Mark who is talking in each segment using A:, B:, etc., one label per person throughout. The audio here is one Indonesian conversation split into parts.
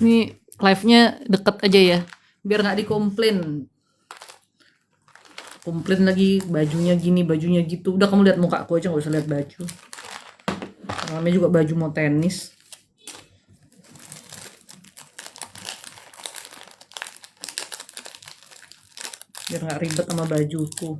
A: Ini live-nya deket aja ya, biar nggak dikomplain. Komplain lagi bajunya gini, bajunya gitu. Udah kamu lihat muka aku aja, nggak usah lihat baju. Namanya juga baju mau tenis. Biar nggak ribet sama bajuku.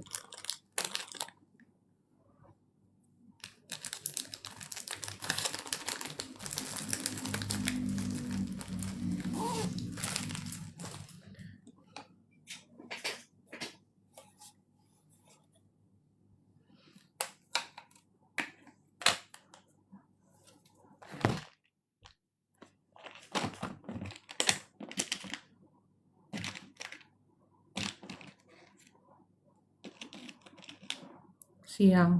A: Siang.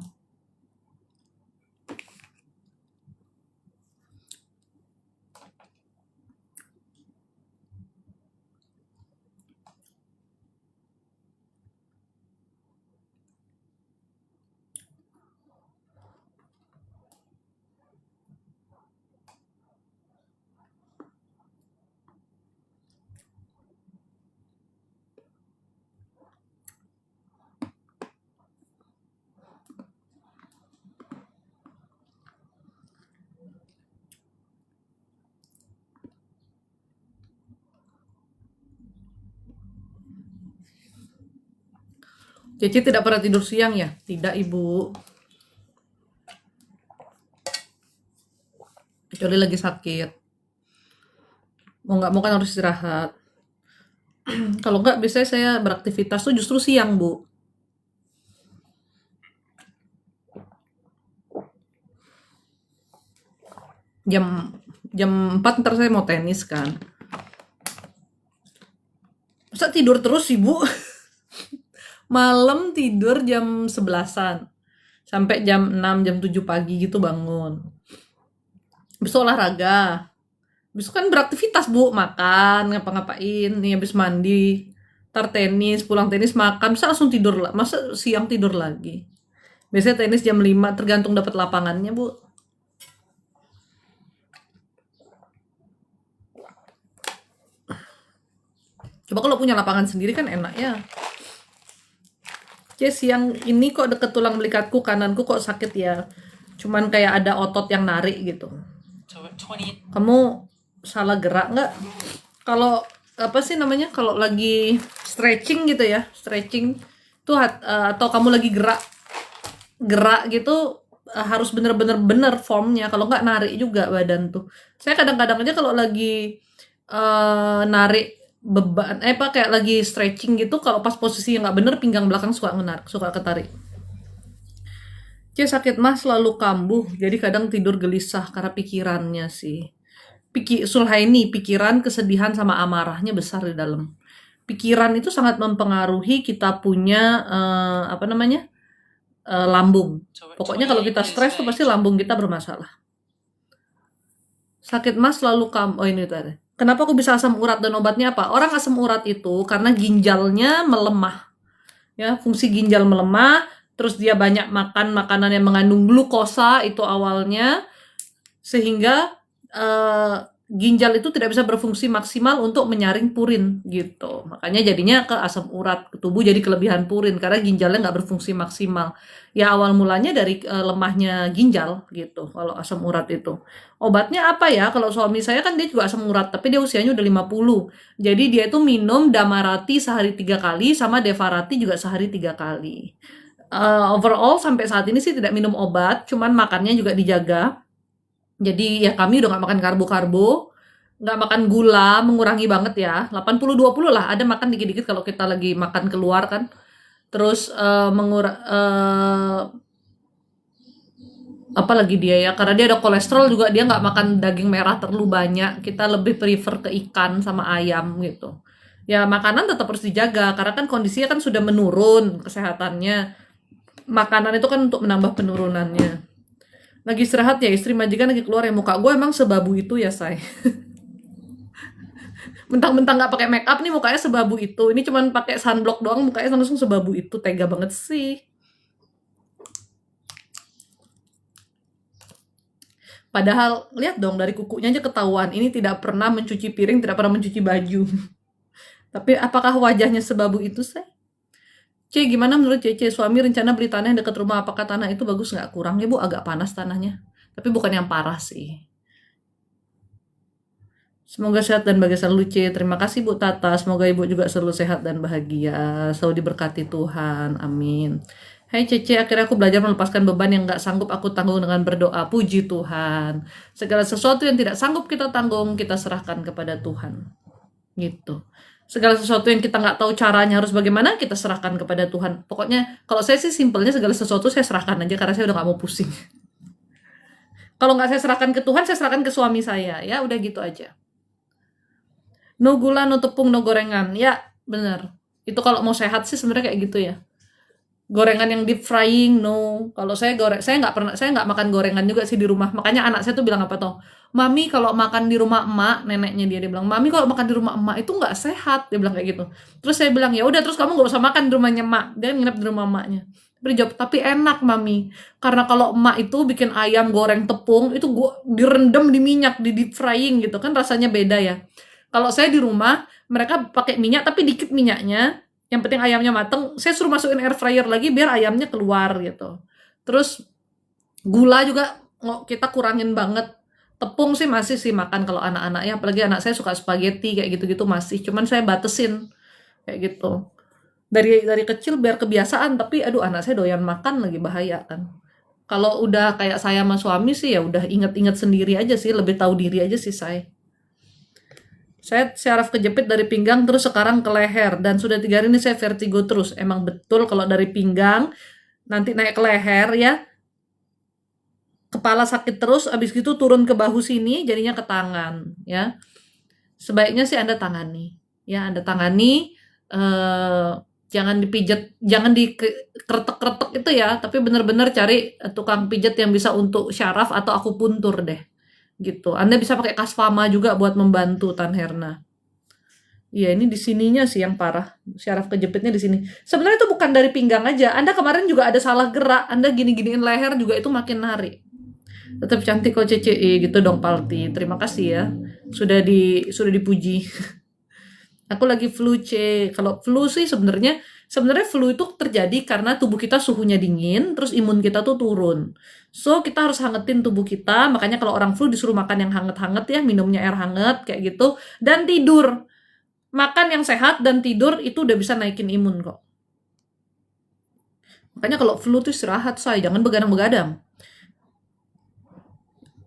A: Ceci tidak pernah tidur siang ya? Tidak, Ibu. Kecuali lagi sakit. Mau nggak mau kan harus istirahat. Kalau nggak, biasanya saya beraktivitas tuh justru siang, Bu. Jam jam 4 ntar saya mau tenis kan. Masa tidur terus sih, Bu? Malam tidur jam 11-an. Sampai jam 6, jam 7 pagi gitu bangun. Besok olahraga. Besok kan beraktivitas, Bu. Makan, ngapa-ngapain. Nih habis mandi. Ntar tenis, pulang tenis makan. Masa langsung tidur lah. Masa siang tidur lagi? Biasanya tenis jam 5, tergantung dapat lapangannya, Bu. Coba kalau punya lapangan sendiri kan enak ya. Siang ini kok deket tulang belikatku kananku kok sakit ya. Cuman kayak ada otot yang narik gitu. Kamu salah gerak nggak? Kalau apa sih namanya? Kalau lagi stretching gitu ya, stretching tuh atau kamu lagi gerak gitu harus bener-bener formnya. Kalau nggak narik juga badan tuh. Saya kadang-kadang aja kalau lagi narik beban, kayak lagi stretching gitu, kalau pas posisi yang nggak bener, pinggang belakang suka ketarik. Sakit mah selalu kambuh, jadi kadang tidur gelisah karena pikirannya sih. Sulhaini, pikiran, kesedihan, sama amarahnya besar di dalam. Pikiran itu sangat mempengaruhi kita punya lambung. Pokoknya kalau kita stres tuh pasti lambung kita bermasalah. Sakit mah selalu oh ini tadi. Kenapa aku bisa asam urat dan obatnya apa? Orang asam urat itu karena ginjalnya melemah. Ya, fungsi ginjal melemah, terus dia banyak makan makanan yang mengandung glukosa itu awalnya, sehingga ginjal itu tidak bisa berfungsi maksimal untuk menyaring purin gitu. Makanya jadinya ke asam urat, ke tubuh jadi kelebihan purin karena ginjalnya nggak berfungsi maksimal. Ya awal mulanya dari lemahnya ginjal gitu kalau asam urat itu. Obatnya apa ya? Kalau suami saya kan dia juga asam urat, tapi dia usianya udah 50. Jadi dia itu minum Damarati sehari 3 kali sama Devarati juga sehari 3 kali. Overall sampai saat ini sih tidak minum obat, cuman makannya juga dijaga. Jadi ya kami udah nggak makan karbo-karbo, nggak makan gula, mengurangi banget ya. 80-20 lah, ada makan dikit-dikit kalau kita lagi makan keluar kan. Terus apalagi dia ya, karena dia ada kolesterol juga, dia nggak makan daging merah terlalu banyak. Kita lebih prefer ke ikan sama ayam gitu. Ya makanan tetap harus dijaga, karena kan kondisinya kan sudah menurun kesehatannya. Makanan itu kan untuk menambah penurunannya. Lagi istirahat ya, istri majikan lagi keluar ya, muka gue emang sebabu itu ya, say. Mentang-mentang nggak pakai make up nih mukanya sebabu itu. Ini cuman pakai sunblock doang mukanya langsung sebabu itu. Tega banget sih. Padahal lihat dong dari kukunya aja ketahuan ini tidak pernah mencuci piring, tidak pernah mencuci baju. Tapi apakah wajahnya sebabu itu, Say? C, gimana menurut Cece? Suami rencana beli tanah yang dekat rumah. Apakah tanah itu bagus nggak? Kurang ya, Bu. Agak panas tanahnya. Tapi bukan yang parah sih. Semoga sehat dan bahagia selalu, C. Terima kasih, Bu Tata. Semoga Ibu juga selalu sehat dan bahagia. Selalu diberkati Tuhan. Amin. Hai Cece, akhirnya aku belajar melepaskan beban yang nggak sanggup aku tanggung dengan berdoa. Puji Tuhan. Segala sesuatu yang tidak sanggup kita tanggung, kita serahkan kepada Tuhan. Gitu. Segala sesuatu yang kita nggak tahu caranya harus bagaimana, kita serahkan kepada Tuhan. Pokoknya, kalau saya sih simpelnya segala sesuatu saya serahkan aja, karena saya udah nggak mau pusing. Kalau nggak saya serahkan ke Tuhan, saya serahkan ke suami saya. Ya, udah gitu aja. No gula, no tepung, no gorengan. Ya, bener. Itu kalau mau sehat sih sebenarnya kayak gitu ya. Gorengan yang deep frying, no. Kalau saya saya nggak makan gorengan juga sih di rumah. Makanya anak saya tuh bilang apa toh, Mami kalau makan di rumah emak, neneknya dia bilang, Mami kalau makan di rumah emak itu nggak sehat, dia bilang kayak gitu. Terus saya bilang, ya udah terus kamu nggak usah makan di rumahnya emak, dia nginep di rumah emaknya. Tapi jawab, tapi enak Mami, karena kalau emak itu bikin ayam goreng tepung itu gua direndam di minyak, di deep frying gitu kan rasanya beda ya. Kalau saya di rumah mereka pakai minyak tapi dikit minyaknya, yang penting ayamnya mateng, saya suruh masukin air fryer lagi biar ayamnya keluar gitu. Terus gula juga kita kurangin banget. Tepung sih masih sih makan kalau anak-anak ya, apalagi anak saya suka spaghetti kayak gitu-gitu masih. Cuman saya batesin kayak gitu. Dari kecil biar kebiasaan, tapi aduh anak saya doyan makan lagi bahaya kan. Kalau udah kayak saya sama suami sih ya udah inget-inget sendiri aja sih, lebih tahu diri aja sih saya. Saya syaraf kejepit dari pinggang terus sekarang ke leher dan sudah 3 hari ini saya vertigo terus. Emang betul kalau dari pinggang nanti naik ke leher ya, kepala sakit terus, abis gitu turun ke bahu sini jadinya ke tangan ya. Sebaiknya sih Anda tangani ya, Anda tangani, jangan dipijat, jangan dikretek-kretek itu ya, tapi benar-benar cari tukang pijat yang bisa untuk syaraf atau akupuntur deh gitu. Anda bisa pakai Kasfama juga buat membantu Tan Herna. Iya, ini di sininya sih yang parah. Syaraf kejepitnya di sini. Sebenarnya itu bukan dari pinggang aja. Anda kemarin juga ada salah gerak. Anda gini-giniin leher juga itu makin narik. Tetap cantik kok CCE gitu dong Palti. Terima kasih ya. Sudah dipuji. Aku lagi flu C. Kalau flu sih sebenarnya flu itu terjadi karena tubuh kita suhunya dingin, terus imun kita tuh turun. So, kita harus hangetin tubuh kita. Makanya kalau orang flu disuruh makan yang hangat-hangat ya, minumnya air hangat kayak gitu dan tidur. Makan yang sehat dan tidur itu udah bisa naikin imun kok. Makanya kalau flu tuh istirahat, say, jangan begadang-begadang.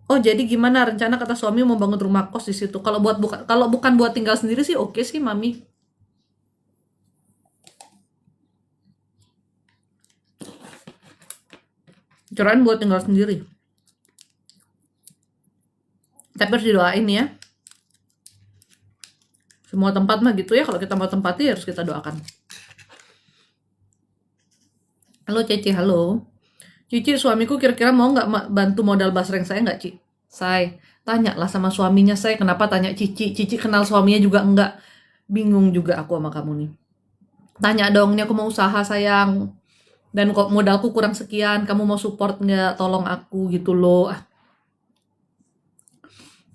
A: Oh, jadi gimana rencana kata suami mau bangun rumah kos di situ? Kalau bukan buat tinggal sendiri sih oke sih, Mami. Kirain buat tinggal sendiri. Tapi harus didoain ya. Semua tempat mah gitu ya, kalau kita mau tempati harus kita doakan. Halo Ceci, halo. Cici, suamiku kira-kira mau nggak bantu modal basreng saya nggak, Ci? Say, tanya lah sama suaminya saya, kenapa tanya Cici? Cici kenal suaminya juga nggak? Bingung juga aku sama kamu nih. Tanya dong, ini aku mau usaha sayang. Dan kok modalku kurang sekian, kamu mau support nggak? Tolong aku gitu loh.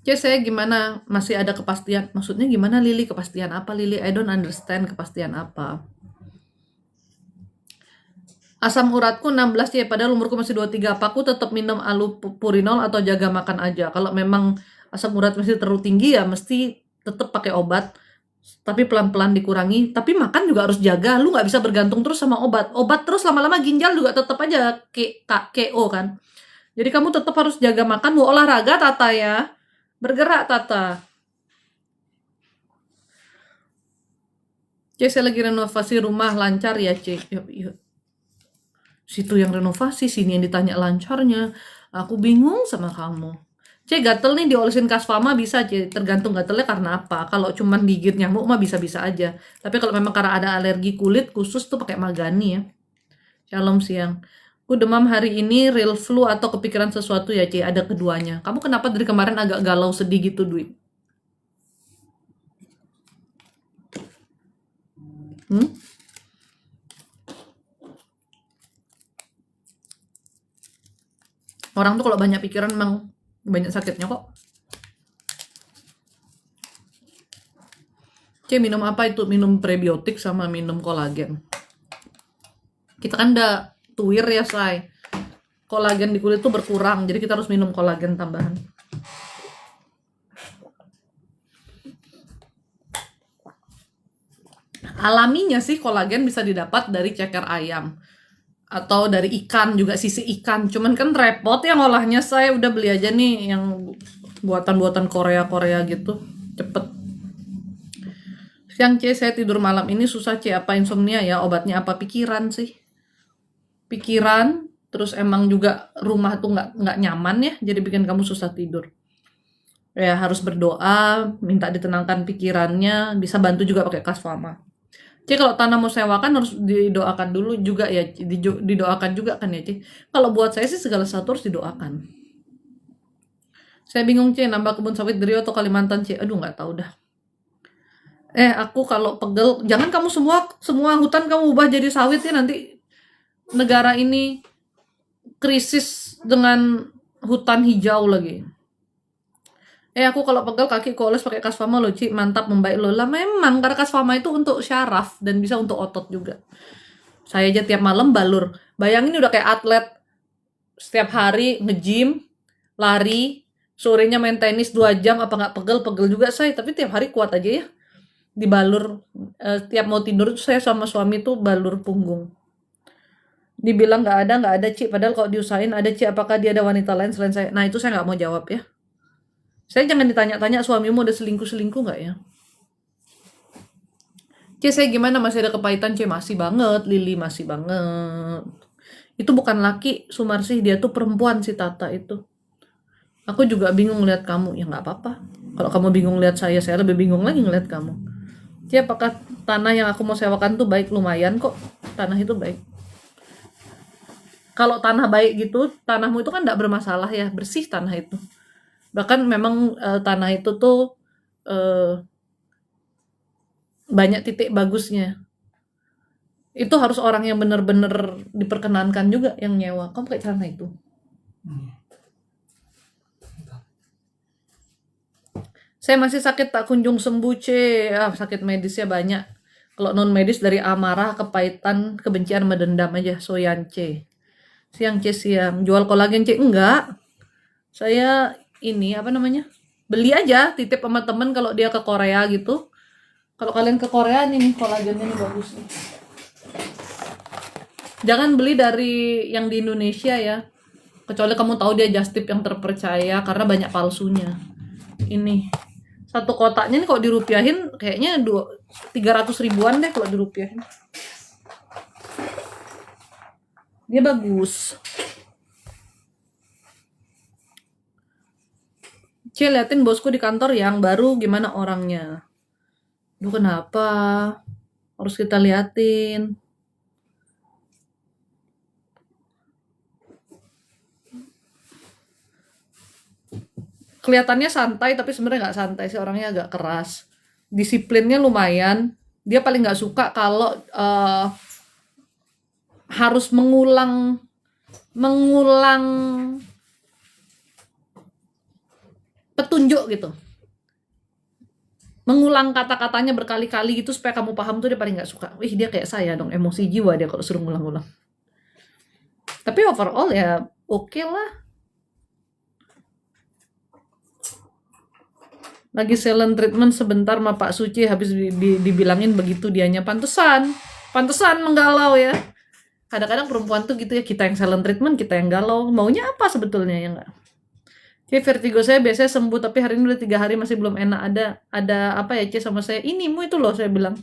A: Cek saya gimana? Masih ada kepastian? Maksudnya gimana Lili? Kepastian apa Lili? I don't understand kepastian apa. Asam uratku 16 ya, padahal umurku masih 23. Apa aku tetap minum allopurinol atau jaga makan aja? Kalau memang asam urat masih terlalu tinggi ya mesti tetap pakai obat. Tapi pelan-pelan dikurangi. Tapi makan juga harus jaga. Lu nggak bisa bergantung terus sama obat. Obat terus lama-lama ginjal juga tetap aja KO kan. Jadi kamu tetap harus jaga makan. Mau olahraga Tata ya. Bergerak Tata. Cek saya lagi renovasi rumah lancar ya Cek. Yuk. Situ yang renovasi, sini yang ditanya lancarnya. Aku bingung sama kamu. Cek gatel nih diolesin Kasfama bisa Cek, tergantung gatelnya karena apa. Kalau cuman gigit nyamuk mah bisa-bisa aja. Tapi kalau memang karena ada alergi kulit khusus tuh pakai Magani ya. Shalom siang. Aku demam hari ini real flu atau kepikiran sesuatu ya Cek, ada keduanya. Kamu kenapa dari kemarin agak galau sedih gitu Dwi? Orang tuh kalau banyak pikiran memang banyak sakitnya kok. C, minum apa itu? Minum prebiotik sama minum kolagen. Kita kan udah tuir ya, say. Kolagen di kulit tuh berkurang, jadi kita harus minum kolagen tambahan. Alaminya sih kolagen bisa didapat dari ceker ayam atau dari ikan juga, sisi ikan. Cuman kan repot ya ngolahnya, saya udah beli aja nih yang buatan-buatan Korea gitu, cepet. Siang C, saya tidur malam ini susah C, apa insomnia ya, obatnya apa? Pikiran sih, pikiran. Terus emang juga rumah tuh nggak nyaman ya, jadi bikin kamu susah tidur. Ya harus berdoa, minta ditenangkan pikirannya, bisa bantu juga pakai kasfama. C, kalau tanah mau sewakan harus didoakan dulu juga ya, didoakan juga kan ya C. Kalau buat saya sih segala sesuatu harus didoakan. Saya bingung C, nambah kebun sawit di Riau atau Kalimantan C, aduh nggak tahu dah. Aku kalau pegel, jangan kamu semua hutan kamu ubah jadi sawit ya, nanti negara ini krisis dengan hutan hijau lagi. Aku kalau pegel kaki oles pakai kasfama loh, Ci, mantap, membaik loh. Lah memang karena kasfama itu untuk syaraf dan bisa untuk otot juga. Saya aja tiap malam balur. Bayangin udah kayak atlet, setiap hari nge-gym, lari, sorenya main tenis 2 jam, apa nggak pegel juga saya, tapi tiap hari kuat aja ya. Dibalur, tiap mau tidur saya sama suami tuh balur punggung. Dibilang nggak ada Ci, padahal kalau diusahain ada Ci, apakah dia ada wanita lain selain saya? Nah itu saya nggak mau jawab ya. Saya jangan ditanya-tanya suamimu udah selingkuh nggak ya? C, saya gimana, masih ada kepahitan C? Masih banget, Lili, masih banget. Itu bukan laki, Sumarsih, dia tuh perempuan si Tata itu. Aku juga bingung lihat kamu, ya nggak apa-apa. Kalau kamu bingung lihat saya lebih bingung lagi ngeliat kamu. C, apakah tanah yang aku mau sewakan tuh baik? Lumayan kok, tanah itu baik. Kalau tanah baik gitu, tanahmu itu kan nggak bermasalah ya, bersih tanah itu. Bahkan memang tanah itu tuh banyak titik bagusnya. Itu harus orang yang benar-benar diperkenankan juga yang nyewa. Kamu pakai celana itu. Saya masih sakit tak kunjung sembuh C. Sakit medisnya banyak. Kalau non medis dari amarah, kepahitan, kebencian, medendam aja. Soyan C. Siang C, siang. Jual kolagen C? Enggak. Saya ini beli aja, titip sama temen kalau dia ke Korea gitu. Kalau kalian ke Korea nih kolagennya nih bagus nih. Jangan beli dari yang di Indonesia ya, kecuali kamu tahu dia just tip yang terpercaya, karena banyak palsunya. Ini satu kotaknya nih kalau dirupiahin kayaknya 300 ribuan deh kalau dirupiahin. Dia bagus. C, liatin bosku di kantor yang baru gimana orangnya. Duh, kenapa? Harus kita liatin. Kelihatannya santai, tapi sebenarnya nggak santai sih, orangnya agak keras. Disiplinnya lumayan. Dia paling nggak suka kalau harus mengulang petunjuk gitu. Mengulang kata-katanya berkali-kali gitu supaya kamu paham tuh dia paling nggak suka. Wih, dia kayak saya dong, emosi jiwa dia kalau suruh ngulang-ngulang. Tapi overall ya oke lah. Lagi silent treatment sebentar sama Pak Suci, habis dibilangin begitu dianya. Pantesan menggalau ya. Kadang-kadang perempuan tuh gitu ya, kita yang silent treatment, kita yang galau. Maunya apa sebetulnya ya nggak? Kayak vertigo saya biasanya sembuh, tapi hari ini udah 3 hari masih belum enak. Ada apa ya C sama saya? Inimu itu loh, saya bilang.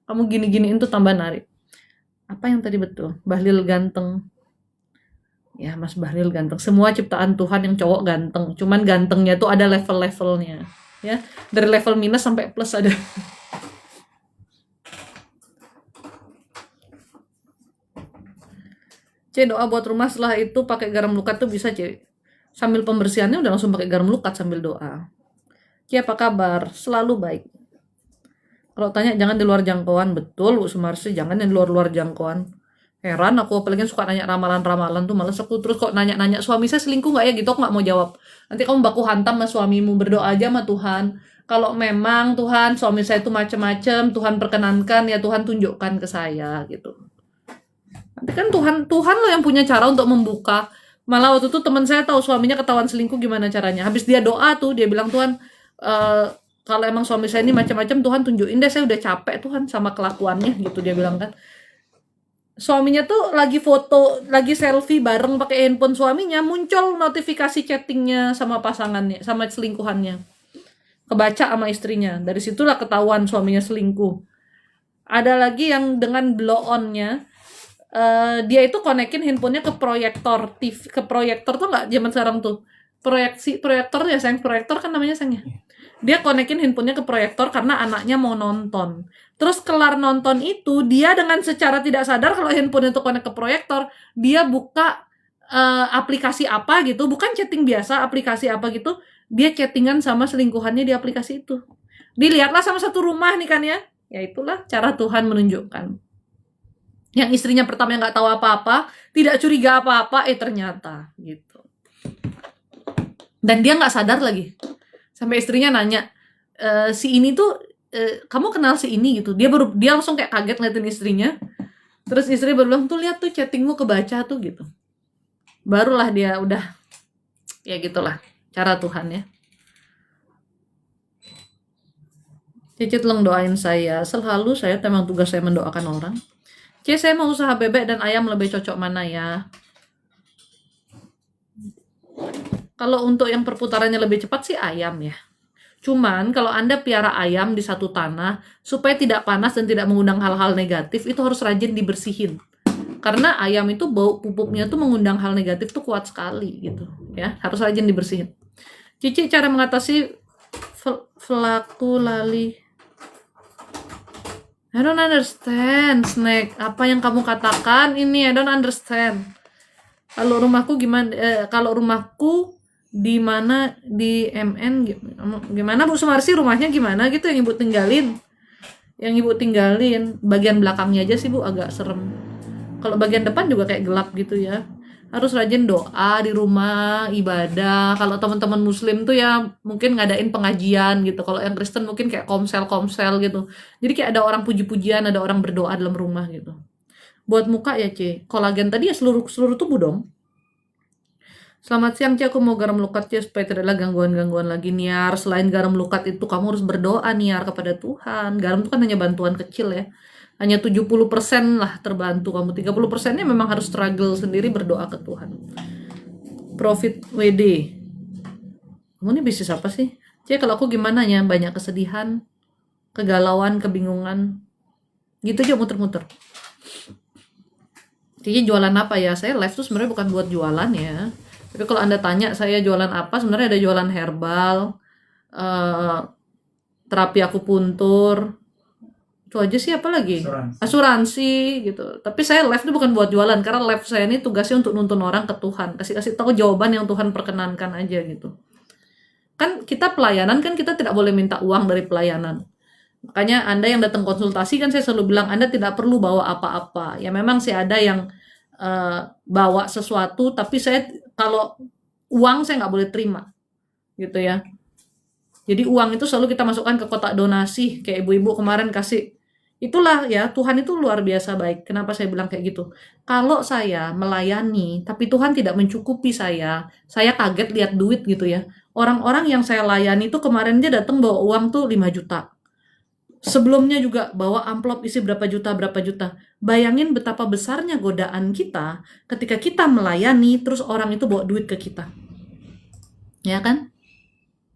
A: Kamu gini-giniin tuh tambah narik. Apa yang tadi betul? Bahlil ganteng. Ya Mas Bahlil ganteng. Semua ciptaan Tuhan yang cowok ganteng. Cuman gantengnya tuh ada level-levelnya. Ya, dari level minus sampai plus ada. C, doa buat rumah setelah itu pakai garam lukat tuh bisa C. Sambil pembersihannya udah langsung pakai garam lukat sambil doa. C, apa kabar? Selalu baik. Kalau tanya jangan di luar jangkauan, betul Bu Sumarsi, jangan yang di luar jangkauan. Heran aku, apalagi yang suka nanya ramalan-ramalan tuh, males aku. Terus kok nanya-nanya suami saya selingkuh nggak ya gitu, aku nggak mau jawab. Nanti kamu baku hantam sama suamimu, berdoa aja sama Tuhan. Kalau memang Tuhan suami saya itu macem-macem, Tuhan perkenankan ya Tuhan tunjukkan ke saya gitu. Nanti kan Tuhan loh yang punya cara untuk membuka. Malah waktu itu teman saya tahu suaminya ketahuan selingkuh gimana caranya. Habis dia doa tuh dia bilang, Tuhan kalau emang suami saya ini macam-macam, Tuhan tunjukin deh, saya udah capek Tuhan sama kelakuannya gitu, dia bilang kan. Suaminya tuh lagi foto, lagi selfie bareng pakai handphone suaminya, muncul notifikasi chattingnya sama pasangannya, sama selingkuhannya. Kebaca sama istrinya. Dari situlah ketahuan suaminya selingkuh. Ada lagi yang dengan blow on-nya, dia itu konekin handphonenya ke proyektor TV, ke proyektor tuh nggak zaman sekarang tuh. Proyektor ya sayang, proyektor kan namanya sayang ya. Dia konekin handphonenya ke proyektor karena anaknya mau nonton. Terus kelar nonton itu, dia dengan secara tidak sadar kalau handphone itu konek ke proyektor, dia buka aplikasi apa gitu, bukan chatting biasa, aplikasi apa gitu, dia chattingan sama selingkuhannya di aplikasi itu. Dilihatlah sama satu rumah nih kan ya. Ya itulah cara Tuhan menunjukkan. Yang istrinya pertama yang nggak tahu apa-apa, tidak curiga apa-apa, ternyata gitu. Dan dia nggak sadar lagi. Sampai istrinya nanya, si ini tuh, kamu kenal si ini gitu. Dia langsung kayak kaget ngeliatin istrinya. Terus istri baru bilang, tuh lihat tuh chattingmu kebaca tuh gitu. Barulah dia udah, ya gitulah cara Tuhan ya. Cicit Leng doain saya. Selalu saya memang tugas saya mendoakan orang. Saya mau usaha bebek dan ayam lebih cocok mana ya? Kalau untuk yang perputarannya lebih cepat sih ayam ya. Cuman kalau Anda piara ayam di satu tanah, supaya tidak panas dan tidak mengundang hal-hal negatif, itu harus rajin dibersihin. Karena ayam itu bau pupuknya tuh mengundang hal negatif tuh kuat sekali gitu. Ya, harus rajin dibersihin. Cici, cara mengatasi flaku lali. I don't understand, Snack. Apa yang kamu katakan ini? I don't understand. Kalau rumahku gimana? Kalau rumahku di mana di MN gimana Bu Sumarsi, rumahnya gimana gitu yang Ibu tinggalin? Yang Ibu tinggalin bagian belakangnya aja sih Bu, agak serem. Kalau bagian depan juga kayak gelap gitu ya. Harus rajin doa di rumah, ibadah. Kalau teman-teman muslim tuh ya mungkin ngadain pengajian gitu. Kalau yang Kristen mungkin kayak komsel gitu. Jadi kayak ada orang puji-pujian, ada orang berdoa dalam rumah gitu. Buat muka ya C, kolagen tadi ya seluruh tubuh dong. Selamat siang C, aku mau garam lukat C supaya tidak ada gangguan-gangguan lagi. Niar, selain garam lukat itu kamu harus berdoa Niar kepada Tuhan. Garam itu kan hanya bantuan kecil ya. Hanya 70% lah terbantu kamu. 30%-nya memang harus struggle sendiri berdoa ke Tuhan. Profit WD. Kamu ini bisnis apa sih? Cek kalau aku gimana ya? Banyak kesedihan, kegalauan, kebingungan. Gitu aja muter-muter. Jadi jualan apa ya? Saya live tuh sebenarnya bukan buat jualan ya. Tapi kalau Anda tanya saya jualan apa, sebenarnya ada jualan herbal, terapi akupuntur, itu aja sih, apa lagi? Asuransi gitu. Tapi saya live itu bukan buat jualan, karena live saya ini tugasnya untuk nuntun orang ke Tuhan, kasih tahu jawaban yang Tuhan perkenankan aja gitu. Kan kita pelayanan, kan kita tidak boleh minta uang dari pelayanan. Makanya Anda yang datang konsultasi kan saya selalu bilang Anda tidak perlu bawa apa-apa. Ya memang sih ada yang bawa sesuatu, tapi saya kalau uang saya nggak boleh terima gitu ya. Jadi uang itu selalu kita masukkan ke kotak donasi, kayak ibu-ibu kemarin kasih. Itulah ya, Tuhan itu luar biasa baik. Kenapa saya bilang kayak gitu? Kalau saya melayani, tapi Tuhan tidak mencukupi saya kaget lihat duit gitu ya. Orang-orang yang saya layani itu kemarin dia datang bawa uang tuh 5 juta. Sebelumnya juga bawa amplop isi berapa juta. Bayangin betapa besarnya godaan kita ketika kita melayani, terus orang itu bawa duit ke kita. Ya kan?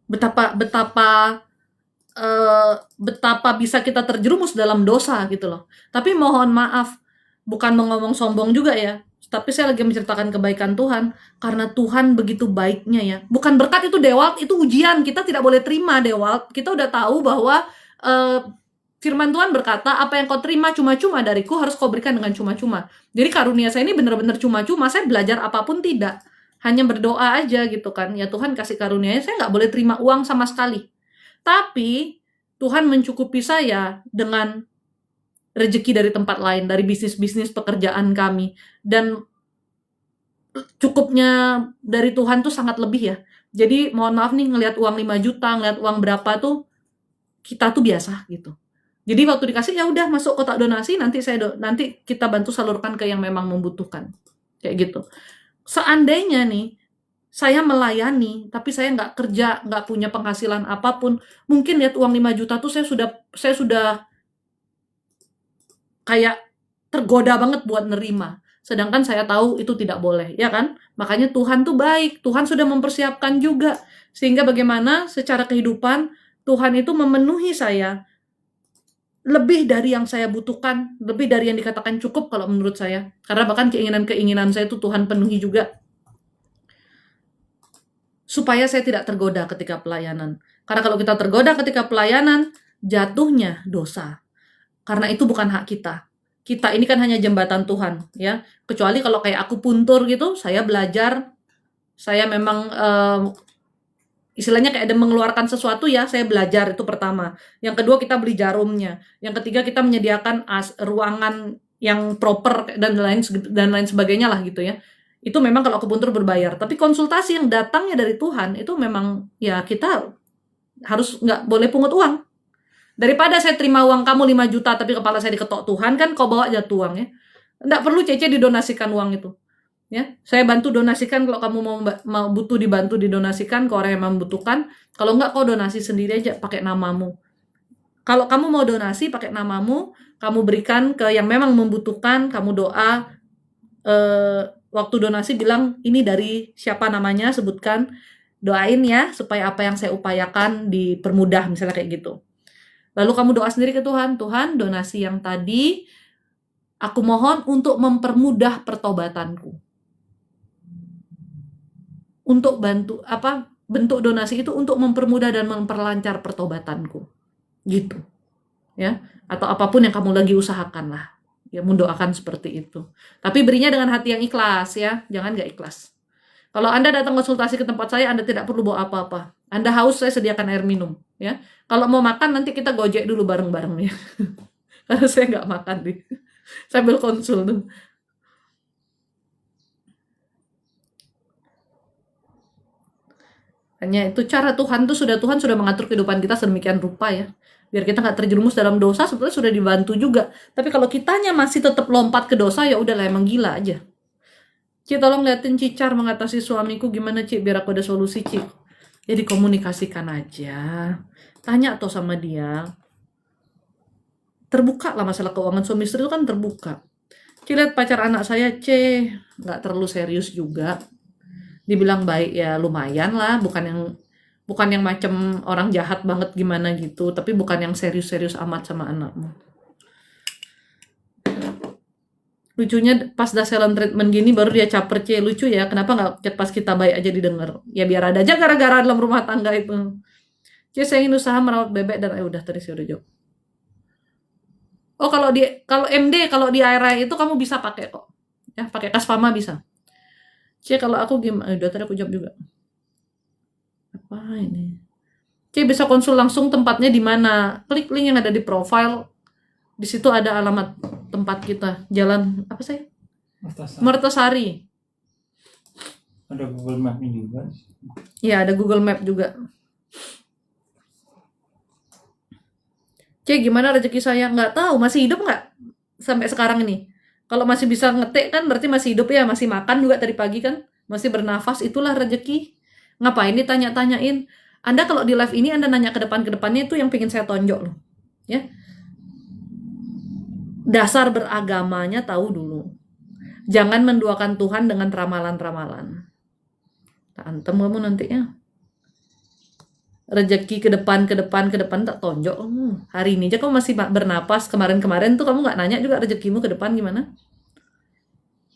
A: Betapa bisa kita terjerumus dalam dosa gitu loh. Tapi mohon maaf, bukan ngomong sombong juga ya, tapi saya lagi menceritakan kebaikan Tuhan, karena Tuhan begitu baiknya ya. Bukan berkat itu Dewalt, itu ujian, kita tidak boleh terima Dewalt. Kita udah tahu bahwa firman Tuhan berkata, apa yang kau terima cuma-cuma dariku harus kau berikan dengan cuma-cuma. Jadi karunia saya ini benar-benar cuma-cuma, saya belajar apapun tidak. Hanya berdoa aja gitu kan, ya Tuhan kasih karunia-Nya, saya nggak boleh terima uang sama sekali. Tapi Tuhan mencukupi saya dengan rezeki dari tempat lain, dari bisnis-bisnis pekerjaan kami. Dan cukupnya dari Tuhan tuh sangat lebih ya. Jadi mohon maaf nih, ngelihat uang 5 juta, ngelihat uang berapa tuh, kita tuh biasa gitu. Jadi waktu dikasih, ya udah masuk kotak donasi, nanti kita bantu salurkan ke yang memang membutuhkan. Kayak gitu. Seandainya nih, saya melayani, tapi saya nggak kerja, nggak punya penghasilan apapun, mungkin lihat uang 5 juta tuh saya sudah kayak tergoda banget buat nerima. Sedangkan saya tahu itu tidak boleh, ya kan? Makanya Tuhan tuh baik, Tuhan sudah mempersiapkan juga. Sehingga bagaimana secara kehidupan, Tuhan itu memenuhi saya lebih dari yang saya butuhkan, lebih dari yang dikatakan cukup kalau menurut saya. Karena bahkan keinginan-keinginan saya itu Tuhan penuhi juga. Supaya saya tidak tergoda ketika pelayanan. Karena kalau kita tergoda ketika pelayanan, jatuhnya dosa. Karena itu bukan hak kita. Kita ini kan hanya jembatan Tuhan, ya. Kecuali kalau kayak aku puntur gitu, saya belajar, saya memang istilahnya kayak ada mengeluarkan sesuatu ya, saya belajar itu pertama. Yang kedua kita beli jarumnya. Yang ketiga kita menyediakan ruangan yang proper dan lain sebagainya lah gitu ya. Itu memang kalau akupuntur berbayar. Tapi konsultasi yang datangnya dari Tuhan itu memang ya kita harus nggak boleh pungut uang. Daripada saya terima uang kamu 5 juta tapi kepala saya diketok Tuhan, kan kau bawa jatuh uang ya. Nggak perlu Cece didonasikan uang itu. Ya, saya bantu donasikan kalau kamu mau butuh dibantu didonasikan ke orang yang membutuhkan. Kalau nggak kau donasi sendiri aja pakai namamu. Kalau kamu mau donasi pakai namamu, kamu berikan ke yang memang membutuhkan, kamu doa waktu donasi bilang ini dari siapa namanya, sebutkan, doain ya supaya apa yang saya upayakan dipermudah misalnya kayak gitu. Lalu kamu doa sendiri ke Tuhan, Tuhan donasi yang tadi aku mohon untuk mempermudah pertobatanku. Untuk bantu bentuk donasi itu untuk mempermudah dan memperlancar pertobatanku. Gitu. Ya, atau apapun yang kamu lagi usahakan lah. Ya, mendoakan seperti itu. Tapi berinya dengan hati yang ikhlas ya, jangan nggak ikhlas. Kalau Anda datang konsultasi ke tempat saya, Anda tidak perlu bawa apa-apa. Anda haus, saya sediakan air minum ya. Kalau mau makan nanti kita gojek dulu bareng-bareng ya. Karena saya nggak makan nih. Sambil konsul tuh. Hanya itu cara Tuhan sudah mengatur kehidupan kita sedemikian rupa ya. Biar kita nggak terjerumus dalam dosa, sebetulnya sudah dibantu juga. Tapi kalau kitanya masih tetap lompat ke dosa, ya udahlah emang gila aja. Ci, tolong liatin Cicar mengatasi suamiku gimana Ci, biar aku ada solusi Ci. Ya dikomunikasikan aja. Tanya toh sama dia. Terbuka lah masalah keuangan suami istri itu kan terbuka. Ci, lihat pacar anak saya C, nggak terlalu serius juga. Dibilang baik ya lumayan lah, bukan yang macam orang jahat banget gimana gitu, tapi bukan yang serius-serius amat sama anakmu. Lucunya pas dah silent treatment gini baru dia caper C, lucu ya, kenapa nggak pas kita baik aja didengar? Ya biar ada aja gara-gara dalam rumah tangga itu. C, saya ingin usaha merawat bebek dan udah tadi saya udah jawab. Oh kalau MD kalau di ARI itu kamu bisa pakai kok. Ya, pakai Kasfama bisa. C, kalau aku gimana? Udah tadi aku jawab juga. Apa ini? C, bisa konsul langsung tempatnya di mana? Klik link yang ada di profile. Di situ ada alamat tempat kita. Jalan apa sih? Mertasari.
B: Ada Google Map juga.
A: Ya, ada Google Map juga. C, gimana rezeki saya? Nggak tahu, masih hidup nggak sampai sekarang ini? Kalau masih bisa ngetik kan berarti masih hidup ya, masih makan juga tadi pagi kan, masih bernafas, itulah rezeki. Ngapain ditanya-tanyain? Anda kalau di live ini Anda nanya ke depannya itu yang pengen saya tonjok loh. Ya. Dasar beragamanya tahu dulu. Jangan menduakan Tuhan dengan ramalan-ramalan. Antem kamu nantinya. Rezeki ke depan tak tonjok kamu. Hari ini aja kamu masih bernapas. Kemarin-kemarin tuh kamu nggak nanya juga rezekimu ke depan gimana?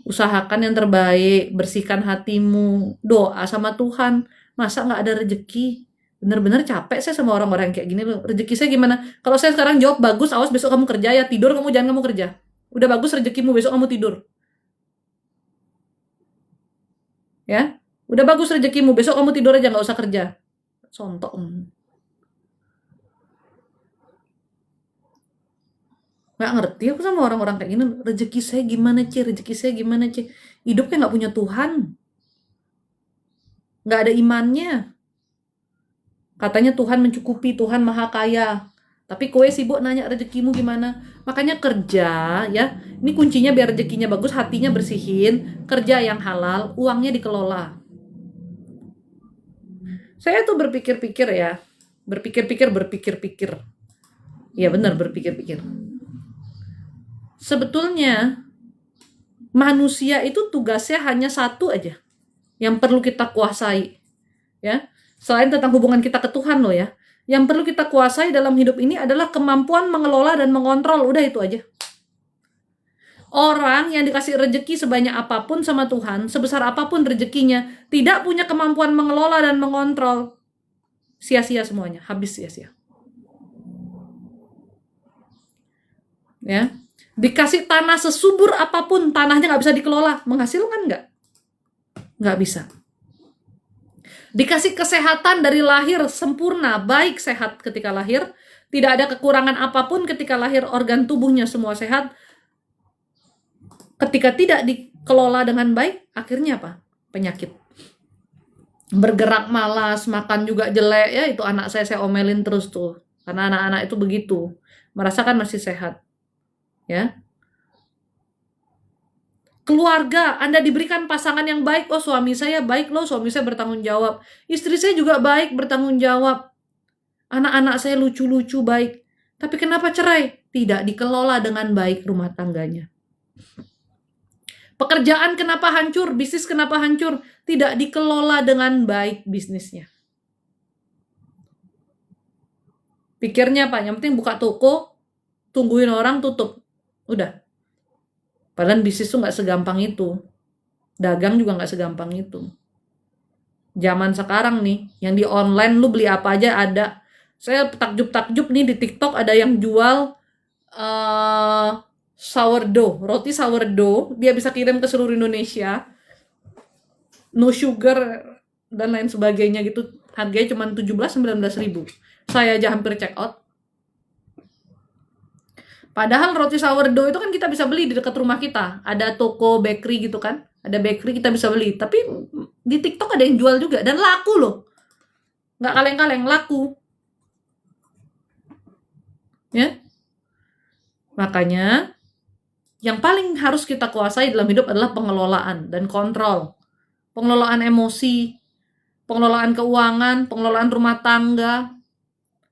A: Usahakan yang terbaik, bersihkan hatimu, doa sama Tuhan. Masa nggak ada rezeki? Bener-bener capek saya sama orang-orang kayak gini loh. Rezeki saya gimana? Kalau saya sekarang jawab bagus, awas besok kamu kerja ya, tidur kamu jangan kamu kerja. Udah bagus rezekimu, besok kamu tidur. Ya, udah bagus rezekimu, besok kamu tidur aja nggak usah kerja. Sontok. Nggak ngerti aku sama orang-orang kayak gini. Rezeki saya gimana, Ci? Rezeki saya gimana, Ci? Hidupnya nggak punya Tuhan. Nggak ada imannya. Katanya Tuhan mencukupi, Tuhan maha kaya. Tapi kowe sibuk nanya rezekimu gimana. Makanya kerja ya. Ini kuncinya biar rezekinya bagus, hatinya bersihin. Kerja yang halal, uangnya dikelola. Saya tuh berpikir-pikir ya. Berpikir-pikir. Iya benar berpikir-pikir. Sebetulnya manusia itu tugasnya hanya satu aja yang perlu kita kuasai, ya. Selain tentang hubungan kita ke Tuhan loh ya. Yang perlu kita kuasai dalam hidup ini adalah kemampuan mengelola dan mengontrol, udah itu aja. Orang yang dikasih rejeki sebanyak apapun sama Tuhan, sebesar apapun rejekinya, tidak punya kemampuan mengelola dan mengontrol, sia-sia semuanya, habis sia-sia. Ya. Dikasih tanah sesubur apapun, tanahnya nggak bisa dikelola, menghasilkan nggak? Nggak bisa. Dikasih kesehatan dari lahir sempurna, baik sehat ketika lahir, tidak ada kekurangan apapun ketika lahir, organ tubuhnya semua sehat. Ketika tidak dikelola dengan baik, akhirnya apa? Penyakit. Bergerak malas, makan juga jelek, ya itu anak saya omelin terus tuh. Karena anak-anak itu begitu, merasakan masih sehat. Ya. Keluarga, Anda diberikan pasangan yang baik, oh suami saya baik loh, suami saya bertanggung jawab. Istri saya juga baik, bertanggung jawab. Anak-anak saya lucu-lucu, baik. Tapi kenapa cerai? Tidak dikelola dengan baik rumah tangganya. Pekerjaan kenapa hancur? Bisnis kenapa hancur? Tidak dikelola dengan baik bisnisnya. Pikirnya apa? Yang penting buka toko, tungguin orang tutup. Udah. Padahal bisnis tuh nggak segampang itu. Dagang juga nggak segampang itu. Zaman sekarang nih, yang di online lu beli apa aja ada. Saya takjub-takjub nih di TikTok ada yang jual sourdough, roti sourdough. Dia bisa kirim ke seluruh Indonesia. No sugar dan lain sebagainya gitu. Harganya cuma 17-19 ribu. Saya aja hampir check out. Padahal roti sourdough itu kan kita bisa beli di dekat rumah kita. Ada toko bakery gitu kan. Ada bakery kita bisa beli. Tapi di TikTok ada yang jual juga. Dan laku loh. Nggak kaleng-kaleng, laku. Ya. Makanya, yang paling harus kita kuasai dalam hidup adalah pengelolaan dan kontrol. Pengelolaan emosi, pengelolaan keuangan, pengelolaan rumah tangga.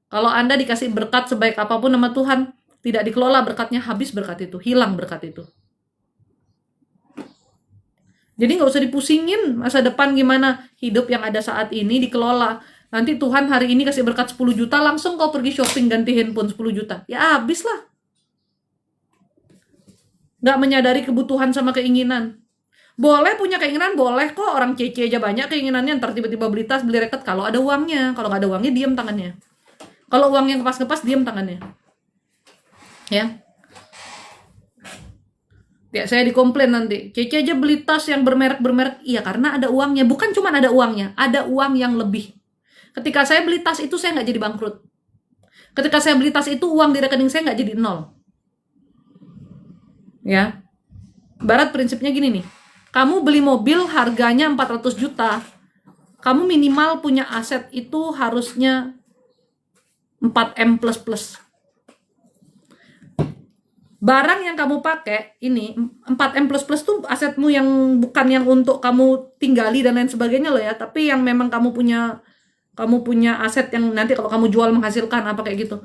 A: Kalau Anda dikasih berkat sebaik apapun sama Tuhan, tidak dikelola berkatnya, habis berkat itu, hilang berkat itu. Jadi nggak usah dipusingin masa depan gimana, hidup yang ada saat ini dikelola. Nanti Tuhan hari ini kasih berkat 10 juta, langsung kau pergi shopping ganti handphone 10 juta. Ya habis lah. Nggak menyadari kebutuhan sama keinginan. Boleh punya keinginan, boleh kok. Orang cece aja banyak keinginannya, ntar tiba-tiba beli tas, beli raket kalau ada uangnya. Kalau nggak ada uangnya, diam tangannya. Kalau uangnya ngepas-ngepas, diam tangannya. Ya. Ya, saya dikomplain nanti. Cece aja beli tas yang bermerek-bermerek. Iya, karena ada uangnya. Bukan cuma ada uangnya, ada uang yang lebih. Ketika saya beli tas itu, saya nggak jadi bangkrut. Ketika saya beli tas itu, uang di rekening saya nggak jadi nol. Ya. Barat prinsipnya gini nih. Kamu beli mobil harganya 400 juta. Kamu minimal punya aset itu harusnya 4M plus. Barang yang kamu pakai ini 4M plus tuh asetmu yang bukan yang untuk kamu tinggali dan lain sebagainya loh ya, tapi yang memang kamu punya aset yang nanti kalau kamu jual menghasilkan apa kayak gitu.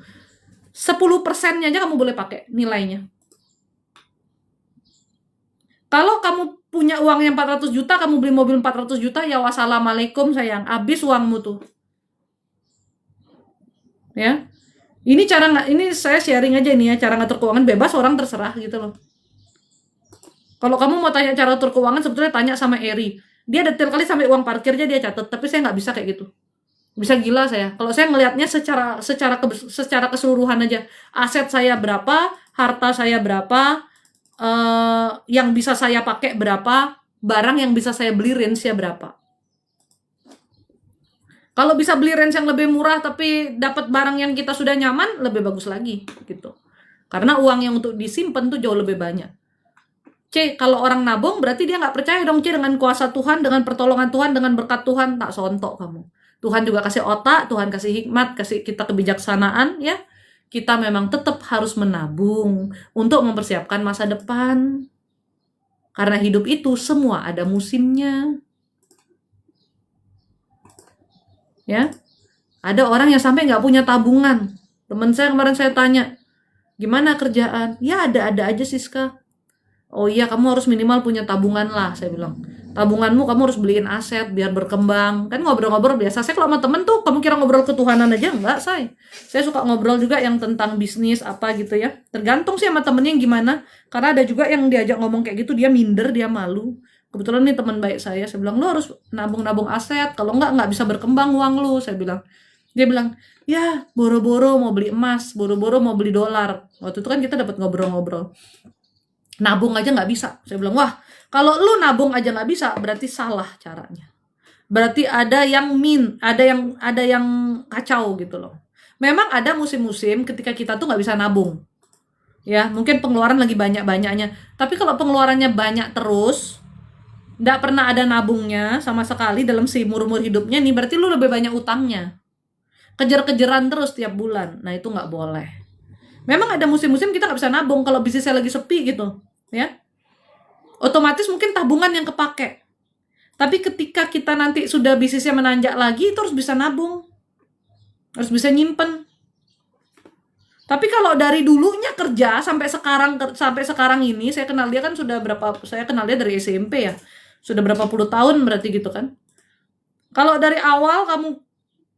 A: 10%-nya aja kamu boleh pakai nilainya. Kalau kamu punya uang yang 400 juta, kamu beli mobil 400 juta, ya wassalamualaikum sayang, habis uangmu tuh. Ya. Ini saya sharing aja ini ya, cara ngatur keuangan bebas, orang terserah gitu loh. Kalau kamu mau tanya cara atur keuangan, sebetulnya tanya sama Eri. Dia detail kali sampai uang parkirnya dia catat, tapi saya nggak bisa kayak gitu. Bisa gila saya. Kalau saya ngelihatnya secara keseluruhan aja. Aset saya berapa, harta saya berapa, yang bisa saya pakai berapa, barang yang bisa saya beli range-nya berapa. Kalau bisa beli range yang lebih murah tapi dapat barang yang kita sudah nyaman, lebih bagus lagi gitu. Karena uang yang untuk disimpan tuh jauh lebih banyak. C, kalau orang nabung berarti dia nggak percaya dong C dengan kuasa Tuhan, dengan pertolongan Tuhan, dengan berkat Tuhan. Tak sontok kamu. Tuhan juga kasih otak, Tuhan kasih hikmat, kasih kita kebijaksanaan ya. Kita memang tetap harus menabung untuk mempersiapkan masa depan. Karena hidup itu semua ada musimnya. Ya, ada orang yang sampai nggak punya tabungan. Temen saya kemarin saya tanya, gimana kerjaan? Ya ada-ada aja Siska. Oh iya, kamu harus minimal punya tabungan lah, saya bilang. Tabunganmu kamu harus beliin aset biar berkembang. Kan ngobrol-ngobrol biasa. Saya kalau sama temen tuh, kamu kira ngobrol ketuhanan aja? Enggak, saya. Saya suka ngobrol juga yang tentang bisnis apa gitu ya. Tergantung sih sama temennya yang gimana. Karena ada juga yang diajak ngomong kayak gitu, dia minder, dia malu. Kebetulan nih teman baik saya bilang, lu harus nabung-nabung aset. Kalau nggak bisa berkembang uang lu, saya bilang. Dia bilang, ya boro-boro mau beli emas, boro-boro mau beli dolar. Waktu itu kan kita dapat ngobrol-ngobrol. Nabung aja nggak bisa. Saya bilang, wah kalau lu nabung aja nggak bisa, berarti salah caranya. Berarti ada yang ada yang kacau gitu loh. Memang ada musim-musim ketika kita tuh nggak bisa nabung. Ya, mungkin pengeluaran lagi banyak-banyaknya. Tapi kalau pengeluarannya banyak terus, nggak pernah ada nabungnya sama sekali dalam seumur-umur hidupnya nih, berarti lu lebih banyak utangnya. Kejar-kejaran terus tiap bulan. Nah, itu nggak boleh. Memang ada musim-musim kita nggak bisa nabung kalau bisnisnya lagi sepi gitu. Ya, otomatis mungkin tabungan yang kepake. Tapi ketika kita nanti sudah bisnisnya menanjak lagi, itu harus bisa nabung. Harus bisa nyimpen. Tapi kalau dari dulunya kerja sampai sekarang ini, saya kenal dia kan saya kenal dia dari SMP ya. Sudah berapa puluh tahun berarti gitu kan. Kalau dari awal kamu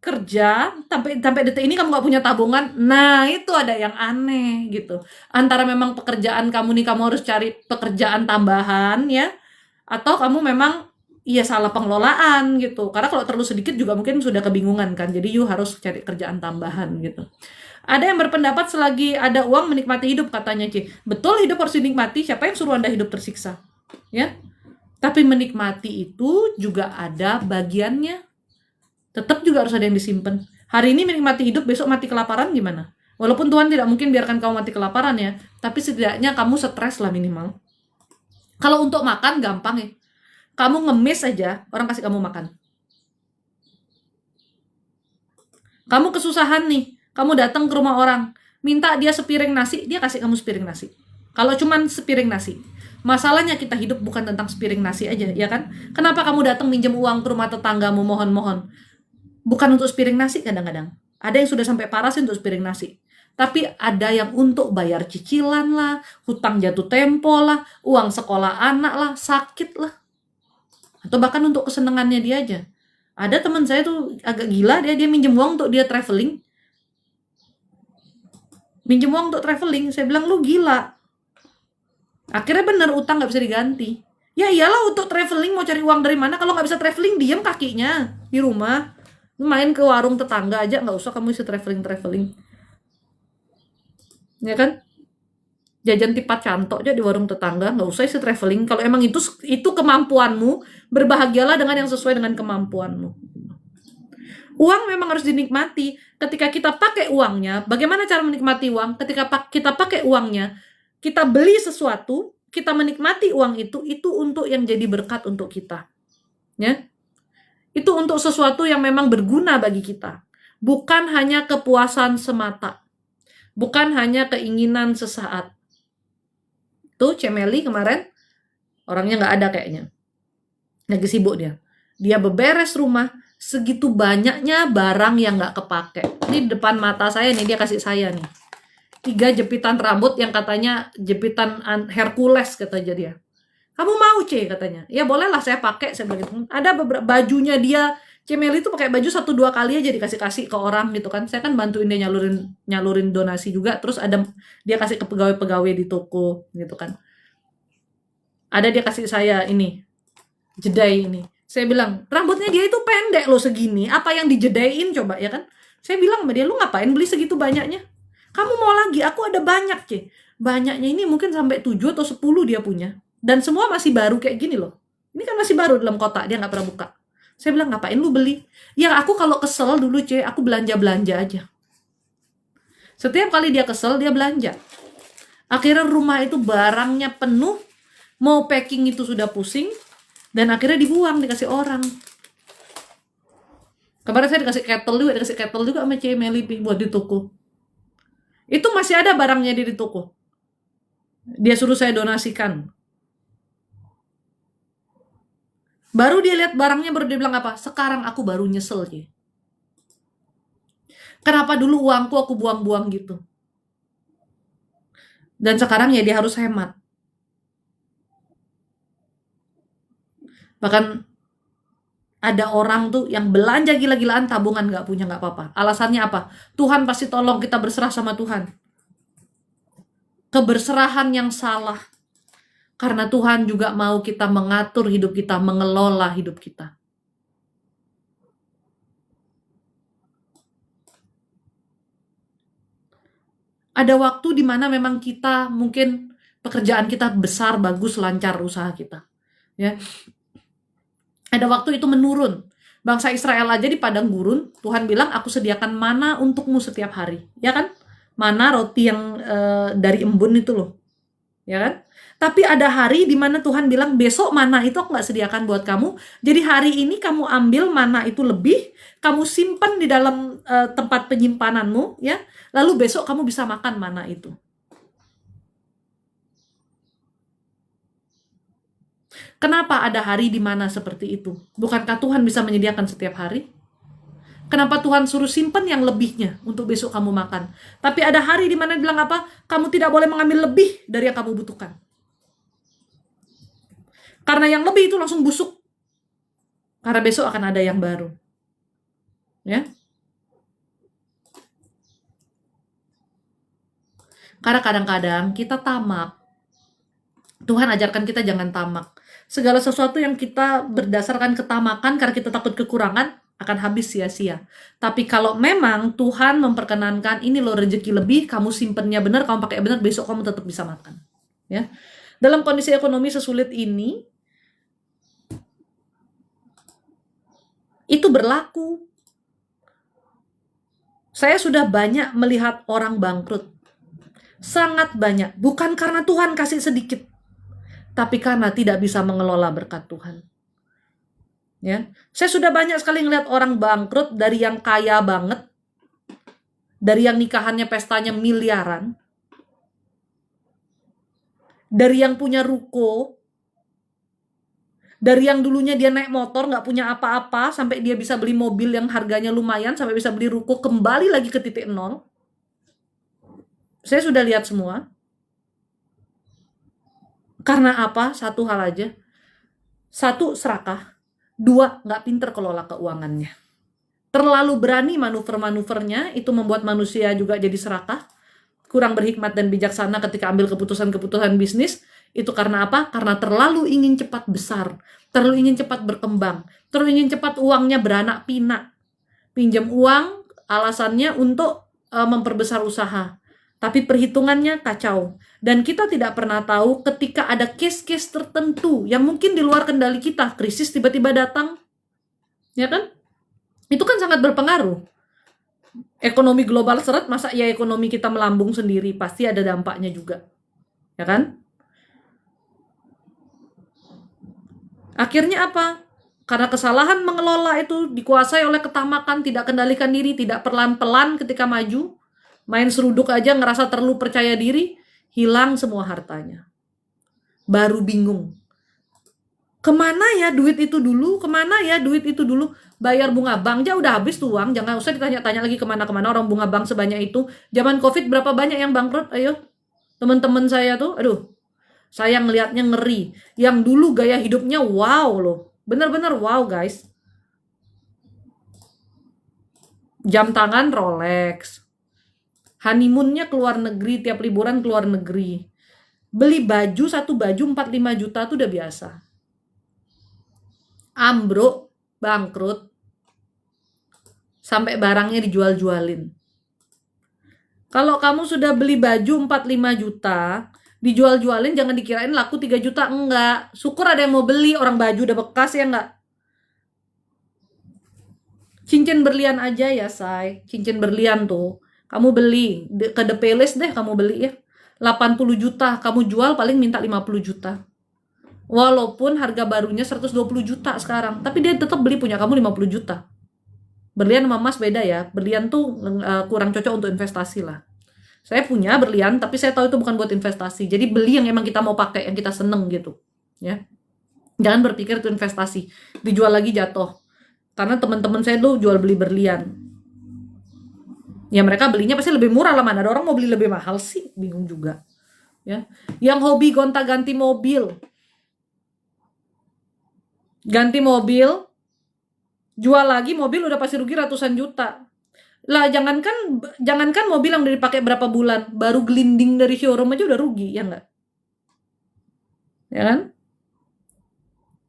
A: kerja sampai detik ini kamu nggak punya tabungan, nah itu ada yang aneh gitu. Antara memang pekerjaan kamu nih kamu harus cari pekerjaan tambahan ya, atau kamu memang salah pengelolaan gitu. Karena kalau terlalu sedikit juga mungkin sudah kebingungan kan. Jadi you harus cari kerjaan tambahan gitu. Ada yang berpendapat selagi ada uang menikmati hidup katanya C. Betul, hidup harus dinikmati. Siapa yang suruh Anda hidup tersiksa? Ya. Tapi menikmati itu juga ada bagiannya. Tetap juga harus ada yang disimpan. Hari ini menikmati hidup, besok mati kelaparan gimana? Walaupun Tuhan tidak mungkin biarkan kamu mati kelaparan ya, tapi setidaknya kamu stres lah minimal. Kalau untuk makan gampang ya. Kamu ngemis aja, orang kasih kamu makan. Kamu kesusahan nih, kamu datang ke rumah orang, minta dia sepiring nasi, dia kasih kamu sepiring nasi. Kalau cuman sepiring nasi. Masalahnya kita hidup bukan tentang sepiring nasi aja, ya kan? Kenapa kamu datang minjem uang ke rumah tetanggamu mohon-mohon? Bukan untuk sepiring nasi kadang-kadang. Ada yang sudah sampai parah sih untuk sepiring nasi. Tapi ada yang untuk bayar cicilan lah, hutang jatuh tempo lah, uang sekolah anak lah, sakit lah. Atau bahkan untuk kesenangannya dia aja. Ada teman saya tuh agak gila, dia minjem uang untuk dia traveling. Minjem uang untuk traveling, saya bilang lu gila. Akhirnya bener utang nggak bisa diganti. Ya iyalah untuk traveling mau cari uang dari mana? Kalau nggak bisa traveling diem kakinya di rumah. Main ke warung tetangga aja, nggak usah kamu isi traveling. Ya kan? Jajan tipat cantok aja di warung tetangga, nggak usah isi traveling. Kalau emang itu kemampuanmu, berbahagialah dengan yang sesuai dengan kemampuanmu. Uang memang harus dinikmati. Ketika kita pakai uangnya, bagaimana cara menikmati uang? Ketika kita pakai uangnya, kita beli sesuatu, kita menikmati uang itu untuk yang jadi berkat untuk kita. Ya. Itu untuk sesuatu yang memang berguna bagi kita. Bukan hanya kepuasan semata. Bukan hanya keinginan sesaat. Tuh Cemeli kemarin, orangnya nggak ada kayaknya. Lagi sibuk dia. Dia beberes rumah, segitu banyaknya barang yang nggak kepake. Ini depan mata saya nih, dia kasih saya nih. 3 jepitan rambut yang katanya jepitan Hercules katanya dia. Kamu mau C katanya. Ya bolehlah saya pakai, saya bilang. Ada beberapa bajunya dia, Cemeli itu pakai baju 1-2 kali aja dikasih ke orang gitu kan. Saya kan bantuin dia nyalurin donasi juga, terus ada dia kasih ke pegawai-pegawai di toko gitu kan. Ada dia kasih saya ini, jedai ini. Saya bilang, rambutnya dia itu pendek loh segini, apa yang dijedain coba ya kan. Saya bilang sama dia, lu ngapain beli segitu banyaknya? Kamu mau lagi? Aku ada banyak C. Banyaknya ini mungkin sampai 7 atau 10 dia punya. Dan semua masih baru kayak gini loh. Ini kan masih baru dalam kotak, dia nggak pernah buka. Saya bilang, ngapain lu beli? Ya aku kalau kesel dulu C, aku belanja-belanja aja. Setiap kali dia kesel, dia belanja. Akhirnya rumah itu barangnya penuh, mau packing itu sudah pusing, dan akhirnya dibuang, dikasih orang. Kemarin saya dikasih kettle juga sama Cik Meli buat di toko. Itu masih ada barangnya di toko. Dia suruh saya donasikan. Baru dia lihat barangnya, baru dia bilang apa? Sekarang aku baru nyesel, Cik. Kenapa dulu uangku aku buang-buang gitu? Dan sekarang ya dia harus hemat. Bahkan ada orang tuh yang belanja gila-gilaan, tabungan nggak punya, nggak apa-apa. Alasannya apa? Tuhan pasti tolong, kita berserah sama Tuhan. Keberserahan yang salah. Karena Tuhan juga mau kita mengatur hidup kita, mengelola hidup kita. Ada waktu di mana memang kita mungkin pekerjaan kita besar, bagus, lancar usaha kita. Ya. Ada waktu itu menurun. Bangsa Israel aja di padang gurun, Tuhan bilang, aku sediakan mana untukmu setiap hari. Ya kan? Mana roti yang dari embun itu loh. Ya kan? Tapi ada hari di mana Tuhan bilang, besok mana itu aku nggak sediakan buat kamu. Jadi hari ini kamu ambil mana itu lebih, kamu simpan di dalam tempat penyimpananmu, ya. Lalu besok kamu bisa makan mana itu. Kenapa ada hari di mana seperti itu? Bukankah Tuhan bisa menyediakan setiap hari? Kenapa Tuhan suruh simpan yang lebihnya untuk besok kamu makan? Tapi ada hari di mana bilang apa? Kamu tidak boleh mengambil lebih dari yang kamu butuhkan. Karena yang lebih itu langsung busuk. Karena besok akan ada yang baru. Ya. Karena kadang-kadang kita tamak. Tuhan ajarkan kita jangan tamak. Segala sesuatu yang kita berdasarkan ketamakan karena kita takut kekurangan akan habis sia-sia. Tapi kalau memang Tuhan memperkenankan, ini loh rezeki lebih, kamu simpennya benar, kamu pakai benar, besok kamu tetap bisa makan. Ya. Dalam kondisi ekonomi sesulit ini, itu berlaku. Saya sudah banyak melihat orang bangkrut. Sangat banyak. Bukan karena Tuhan kasih sedikit, tapi karena tidak bisa mengelola berkat Tuhan. Ya, saya sudah banyak sekali ngeliat orang bangkrut, dari yang kaya banget, dari yang nikahannya pestanya miliaran, dari yang punya ruko, dari yang dulunya dia naik motor nggak punya apa-apa sampai dia bisa beli mobil yang harganya lumayan, sampai bisa beli ruko, kembali lagi ke titik nol. Saya sudah lihat semua. Karena apa? Satu hal aja. Satu, serakah. Dua, nggak pinter kelola keuangannya. Terlalu berani manuver-manuvernya, itu membuat manusia juga jadi serakah. Kurang berhikmat dan bijaksana ketika ambil keputusan-keputusan bisnis. Itu karena apa? Karena terlalu ingin cepat besar. Terlalu ingin cepat berkembang. Terlalu ingin cepat uangnya beranak pinak. Pinjam uang, alasannya untuk memperbesar usaha. Tapi perhitungannya kacau. Dan kita tidak pernah tahu ketika ada case-case tertentu yang mungkin di luar kendali kita, krisis tiba-tiba datang, ya kan? Itu kan sangat berpengaruh. Ekonomi global seret, masa ya ekonomi kita melambung sendiri, pasti ada dampaknya juga, ya kan? Akhirnya apa? Karena kesalahan mengelola itu dikuasai oleh ketamakan, tidak kendalikan diri, tidak pelan-pelan ketika maju, main seruduk aja ngerasa terlalu percaya diri, hilang semua hartanya. Baru bingung. Kemana ya duit itu dulu? Kemana ya duit itu dulu? Bayar bunga bank aja udah habis tuh uang. Jangan usah ditanya-tanya lagi kemana-kemana orang bunga bank sebanyak itu. Zaman COVID berapa banyak yang bangkrut? Ayo. Teman-teman saya tuh, aduh. Saya ngelihatnya ngeri. Yang dulu gaya hidupnya wow loh. Bener-bener wow guys. Jam tangan Rolex. Honeymoonnya keluar negeri, tiap liburan keluar negeri. Beli baju, satu baju 4-5 juta tuh udah biasa. Ambruk, bangkrut, sampai barangnya dijual-jualin. Kalau kamu sudah beli baju 4-5 juta, dijual-jualin, jangan dikirain laku 3 juta, enggak. Syukur ada yang mau beli, orang baju udah bekas ya enggak. Cincin berlian aja ya say, cincin berlian tuh. Kamu beli, ke The Palace deh kamu beli ya. 80 juta, kamu jual paling minta 50 juta. Walaupun harga barunya 120 juta sekarang, tapi dia tetap beli punya kamu 50 juta. Berlian sama emas beda ya. Berlian tuh kurang cocok untuk investasi lah. Saya punya berlian, tapi saya tahu itu bukan buat investasi. Jadi beli yang emang kita mau pakai, yang kita seneng gitu. Ya, jangan berpikir itu investasi. Dijual lagi jatuh. Karena teman-teman saya tuh jual beli berlian. Ya mereka belinya pasti lebih murah lah, mana ada orang mau beli lebih mahal sih, bingung juga. Ya, yang hobi gonta-ganti mobil, ganti mobil, jual lagi mobil udah pasti rugi ratusan juta. Lah jangankan mobil yang udah dipakai berapa bulan, baru gelinding dari showroom aja udah rugi, ya enggak? Ya kan?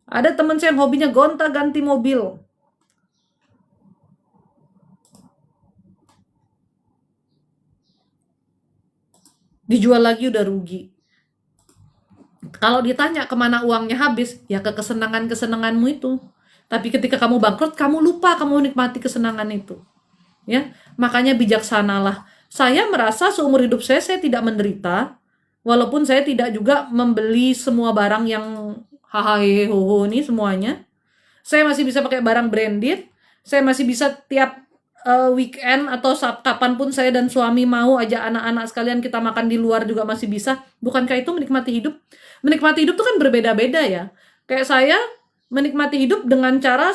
A: Ada teman saya yang hobinya gonta-ganti mobil. Dijual lagi udah rugi. Kalau ditanya kemana uangnya habis, ya ke kesenangan-kesenanganmu itu. Tapi ketika kamu bangkrut, kamu lupa kamu menikmati kesenangan itu. Ya, makanya bijaksanalah. Saya merasa seumur hidup saya tidak menderita, walaupun saya tidak juga membeli semua barang yang hahaha ini semuanya. Saya masih bisa pakai barang branded, saya masih bisa tiap weekend atau kapanpun saya dan suami mau ajak anak-anak sekalian kita makan di luar juga masih bisa. Bukankah itu menikmati hidup? Menikmati hidup itu kan berbeda-beda ya. Kayak saya menikmati hidup dengan cara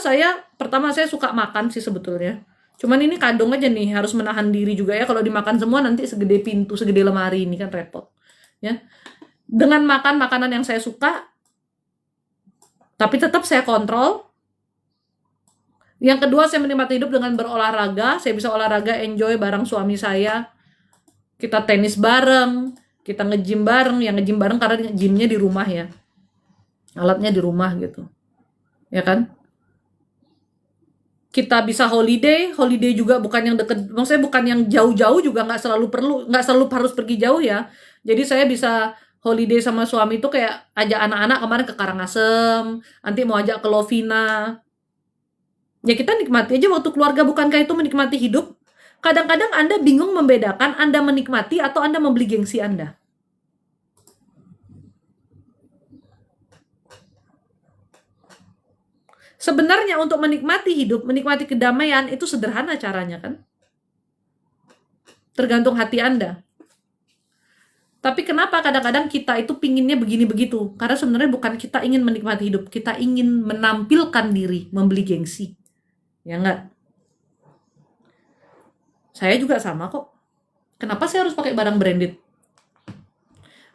A: pertama saya suka makan sih sebetulnya. Cuman ini kadung aja nih, harus menahan diri juga ya. Kalau dimakan semua nanti segede pintu, segede lemari, ini kan repot. Ya. Dengan makan makanan yang saya suka, tapi tetap saya kontrol. Yang kedua, saya menikmati hidup dengan berolahraga. Saya bisa olahraga, enjoy bareng suami saya. Kita tenis bareng, kita nge-gym bareng. Yang nge-gym bareng karena gymnya di rumah ya. Alatnya di rumah gitu. Ya kan? Kita bisa holiday juga bukan yang deket, maksudnya bukan yang jauh-jauh juga, nggak selalu harus pergi jauh ya. Jadi saya bisa holiday sama suami itu kayak ajak anak-anak kemarin ke Karangasem, nanti mau ajak ke Lovina. Ya kita nikmati aja waktu keluarga, bukankah itu menikmati hidup? Kadang-kadang Anda bingung membedakan Anda menikmati atau Anda membeli gengsi Anda. Sebenarnya untuk menikmati hidup, menikmati kedamaian itu sederhana caranya kan? Tergantung hati Anda. Tapi kenapa kadang-kadang kita itu pinginnya begini begitu? Karena sebenarnya bukan kita ingin menikmati hidup, kita ingin menampilkan diri, membeli gengsi. Ya enggak? Saya juga sama kok. Kenapa saya harus pakai barang branded?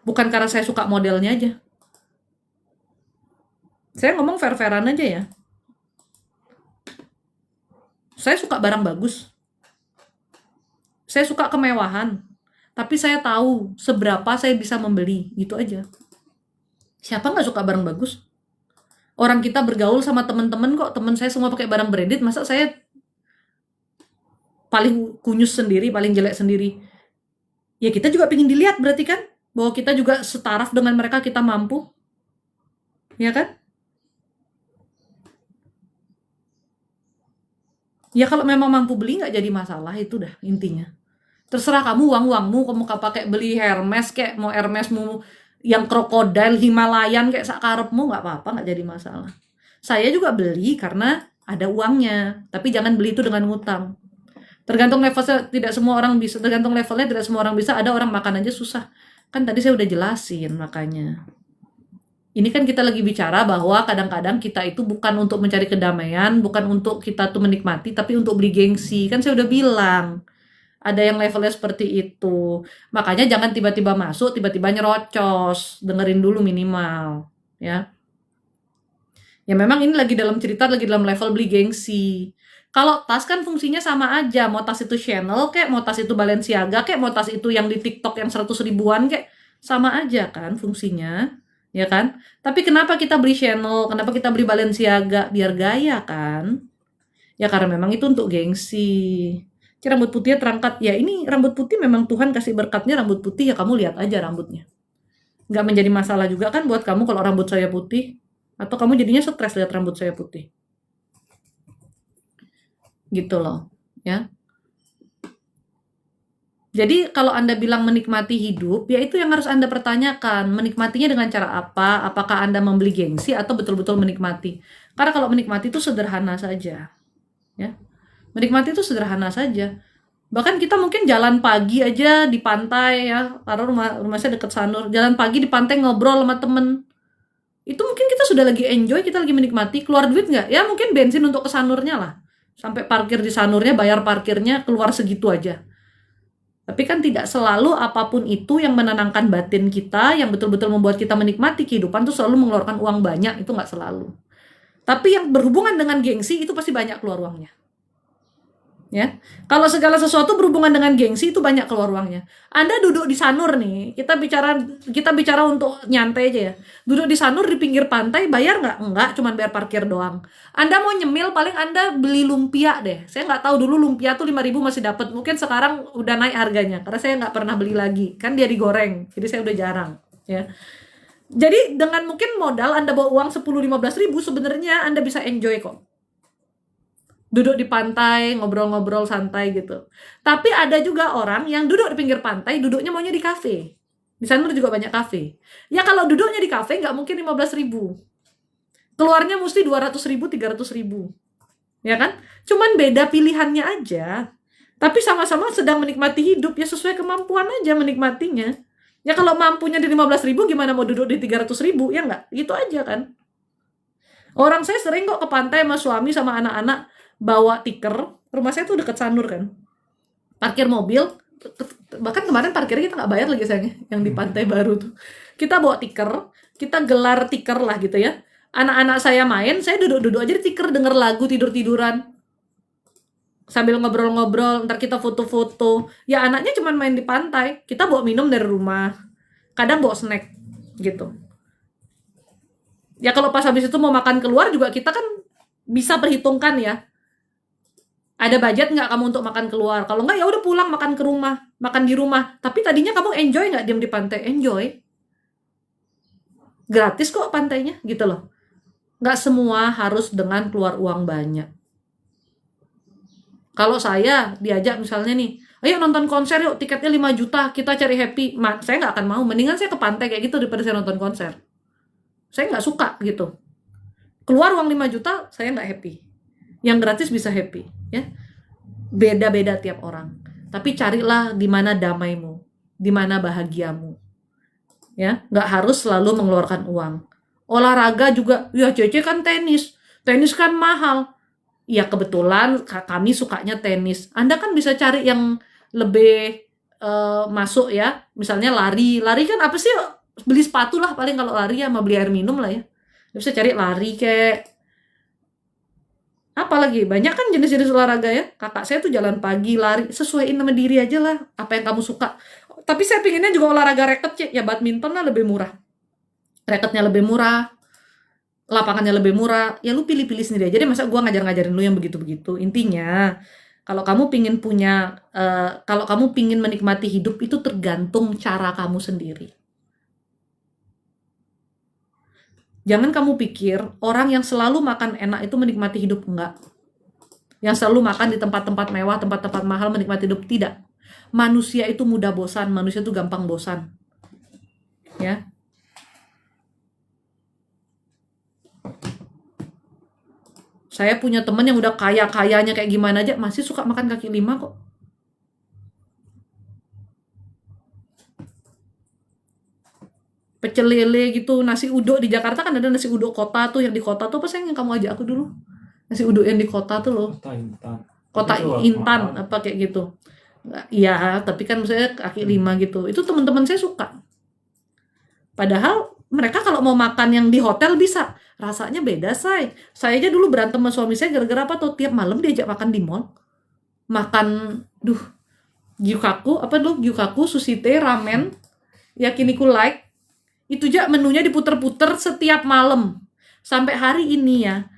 A: Bukan karena saya suka modelnya aja. Saya ngomong fair-fairan aja ya. Saya suka barang bagus. Saya suka kemewahan. Tapi saya tahu seberapa saya bisa membeli. Gitu aja. Siapa nggak suka barang bagus? Orang kita bergaul sama teman-teman kok. Teman saya semua pakai barang branded. Masa saya paling kunyus sendiri, paling jelek sendiri? Ya kita juga pengen dilihat berarti kan? Bahwa kita juga setaraf dengan mereka, kita mampu. Ya kan? Ya kalau memang mampu beli nggak jadi masalah, itu dah intinya. Terserah kamu, uangmu kamu pakai beli Hermes kayak mau Hermesmu yang krokodil Himalayan kayak sakarepmu, nggak apa-apa, nggak jadi masalah. Saya juga beli karena ada uangnya, tapi jangan beli itu dengan ngutang. Tergantung levelnya, tidak semua orang bisa. Tergantung levelnya, tidak semua orang bisa. Ada orang makan aja susah. Kan tadi saya udah jelasin makanya. Ini kan kita lagi bicara bahwa kadang-kadang kita itu bukan untuk mencari kedamaian, bukan untuk kita tuh menikmati, tapi untuk beli gengsi. Kan saya udah bilang, ada yang levelnya seperti itu. Makanya jangan tiba-tiba masuk, tiba-tiba nyerocos. Dengerin dulu minimal. Ya. Ya memang ini lagi dalam cerita, lagi dalam level beli gengsi. Kalau tas kan fungsinya sama aja. Mau tas itu Chanel kayak, mau tas itu Balenciaga kayak, mau tas itu yang di TikTok yang 100 ribuan kayak, sama aja kan fungsinya. Ya kan? Tapi kenapa kita beli Chanel? Kenapa kita beli Balenciaga? Biar gaya kan? Ya karena memang itu untuk gengsi. Rambut putihnya terangkat. Ya ini rambut putih memang Tuhan kasih berkatnya rambut putih, ya kamu lihat aja rambutnya. Nggak menjadi masalah juga kan buat kamu kalau rambut saya putih? Atau kamu jadinya stres lihat rambut saya putih? Gitu loh. Ya. Jadi kalau Anda bilang menikmati hidup, ya itu yang harus Anda pertanyakan. Menikmatinya dengan cara apa? Apakah Anda membeli gengsi atau betul-betul menikmati? Karena kalau menikmati itu sederhana saja. Ya. Menikmati itu sederhana saja. Bahkan kita mungkin jalan pagi aja di pantai ya, karena rumah saya deket Sanur. Jalan pagi di pantai ngobrol sama temen. Itu mungkin kita sudah lagi enjoy, kita lagi menikmati. Keluar duit nggak? Ya mungkin bensin untuk ke Sanurnya lah. Sampai parkir di Sanurnya, bayar parkirnya, keluar segitu aja. Tapi kan tidak selalu apapun itu yang menenangkan batin kita, yang betul-betul membuat kita menikmati kehidupan tuh selalu mengeluarkan uang banyak, itu nggak selalu. Tapi yang berhubungan dengan gengsi itu pasti banyak keluar uangnya. Ya, kalau segala sesuatu berhubungan dengan gengsi itu banyak keluar uangnya. Anda duduk di Sanur nih, kita bicara untuk nyantai aja ya. Duduk di Sanur di pinggir pantai, bayar nggak? Enggak, cuma bayar parkir doang. Anda mau nyemil, paling Anda beli lumpia deh. Saya nggak tahu dulu lumpia tuh 5.000 masih dapat. Mungkin sekarang udah naik harganya, karena saya nggak pernah beli lagi. Kan dia digoreng, jadi saya udah jarang. Ya. Jadi dengan mungkin modal Anda bawa uang 10-15 ribu, sebenarnya Anda bisa enjoy kok. Duduk di pantai, ngobrol-ngobrol santai gitu. Tapi ada juga orang yang duduk di pinggir pantai, duduknya maunya di kafe. Di sana juga banyak kafe. Ya kalau duduknya di kafe nggak mungkin 15 ribu. Keluarnya mesti 200 ribu, 300 ribu. Ya kan? Cuman beda pilihannya aja. Tapi sama-sama sedang menikmati hidup, ya sesuai kemampuan aja menikmatinya. Ya kalau mampunya di 15 ribu, gimana mau duduk di 300 ribu? Ya nggak? Gitu aja kan. Orang saya sering kok ke pantai sama suami sama anak-anak, bawa tiker. Rumah saya tuh deket Sanur kan, parkir mobil, bahkan kemarin parkirnya kita nggak bayar lagi sayangnya, yang di Pantai Baru tuh kita bawa tiker, kita gelar tiker lah gitu ya. Anak-anak saya main, saya duduk-duduk aja di tiker, denger lagu, tidur-tiduran sambil ngobrol-ngobrol, ntar kita foto-foto. Ya anaknya cuma main di pantai, kita bawa minum dari rumah, kadang bawa snack gitu. Ya kalau pas habis itu mau makan keluar juga kita kan bisa perhitungkan ya, ada budget nggak kamu untuk makan keluar? Kalau nggak ya udah pulang makan ke rumah, makan di rumah. Tapi tadinya kamu enjoy nggak diam di pantai? Enjoy. Gratis kok pantainya gitu loh. Nggak semua harus dengan keluar uang banyak. Kalau saya diajak misalnya nih, ayo nonton konser yuk, tiketnya 5 juta, kita cari happy. Saya nggak akan mau, mendingan saya ke pantai kayak gitu daripada saya nonton konser. Saya nggak suka gitu. Keluar uang 5 juta, saya nggak happy. Yang gratis bisa happy, ya. Beda-beda tiap orang. Tapi carilah di mana damaimu, di mana bahagiamu. Ya, nggak harus selalu mengeluarkan uang. Olahraga juga, ya Cece kan tenis. Tenis kan mahal. Ya kebetulan kami sukanya tenis. Anda kan bisa cari yang lebih masuk ya. Misalnya lari. Lari kan apa sih? Beli sepatu lah paling kalau lari, sama beli air minum lah ya. Bisa cari lari kayak apalagi banyak kan jenis-jenis olahraga ya. Kakak saya tuh jalan pagi, lari, sesuaiin sama diri aja lah apa yang kamu suka. Tapi saya pinginnya juga olahraga racket ya, badminton lah lebih murah, racketnya lebih murah, lapangannya lebih murah. Ya lu pilih-pilih sendiri aja deh, masa gua ngajarin lu yang begitu-begitu. Intinya kalau kamu pingin kalau kamu pingin menikmati hidup itu tergantung cara kamu sendiri. Jangan kamu pikir orang yang selalu makan enak itu menikmati hidup, enggak. Yang selalu makan di tempat-tempat mewah, tempat-tempat mahal menikmati hidup, tidak. Manusia itu mudah bosan, manusia itu gampang bosan. Ya. Saya punya teman yang udah kaya-kayanya kayak gimana aja masih suka makan kaki lima kok. Pecel lele gitu, nasi uduk di Jakarta kan ada nasi uduk kota tuh, yang di kota tuh apa sih yang kamu ajak aku dulu? Nasi uduk yang di kota tuh loh. Kota Intan apa kayak gitu. Iya, tapi kan maksudnya kaki lima gitu. Itu teman-teman saya suka. Padahal mereka kalau mau makan yang di hotel bisa, rasanya beda, say. Saya aja dulu berantem sama suami saya gara-gara apa tuh? Tiap malam diajak makan di mall. Makan, gyukaku, sushi teh, ramen, yakiniku like. Itu aja menunya diputer-puter setiap malam. Sampai hari ini ya,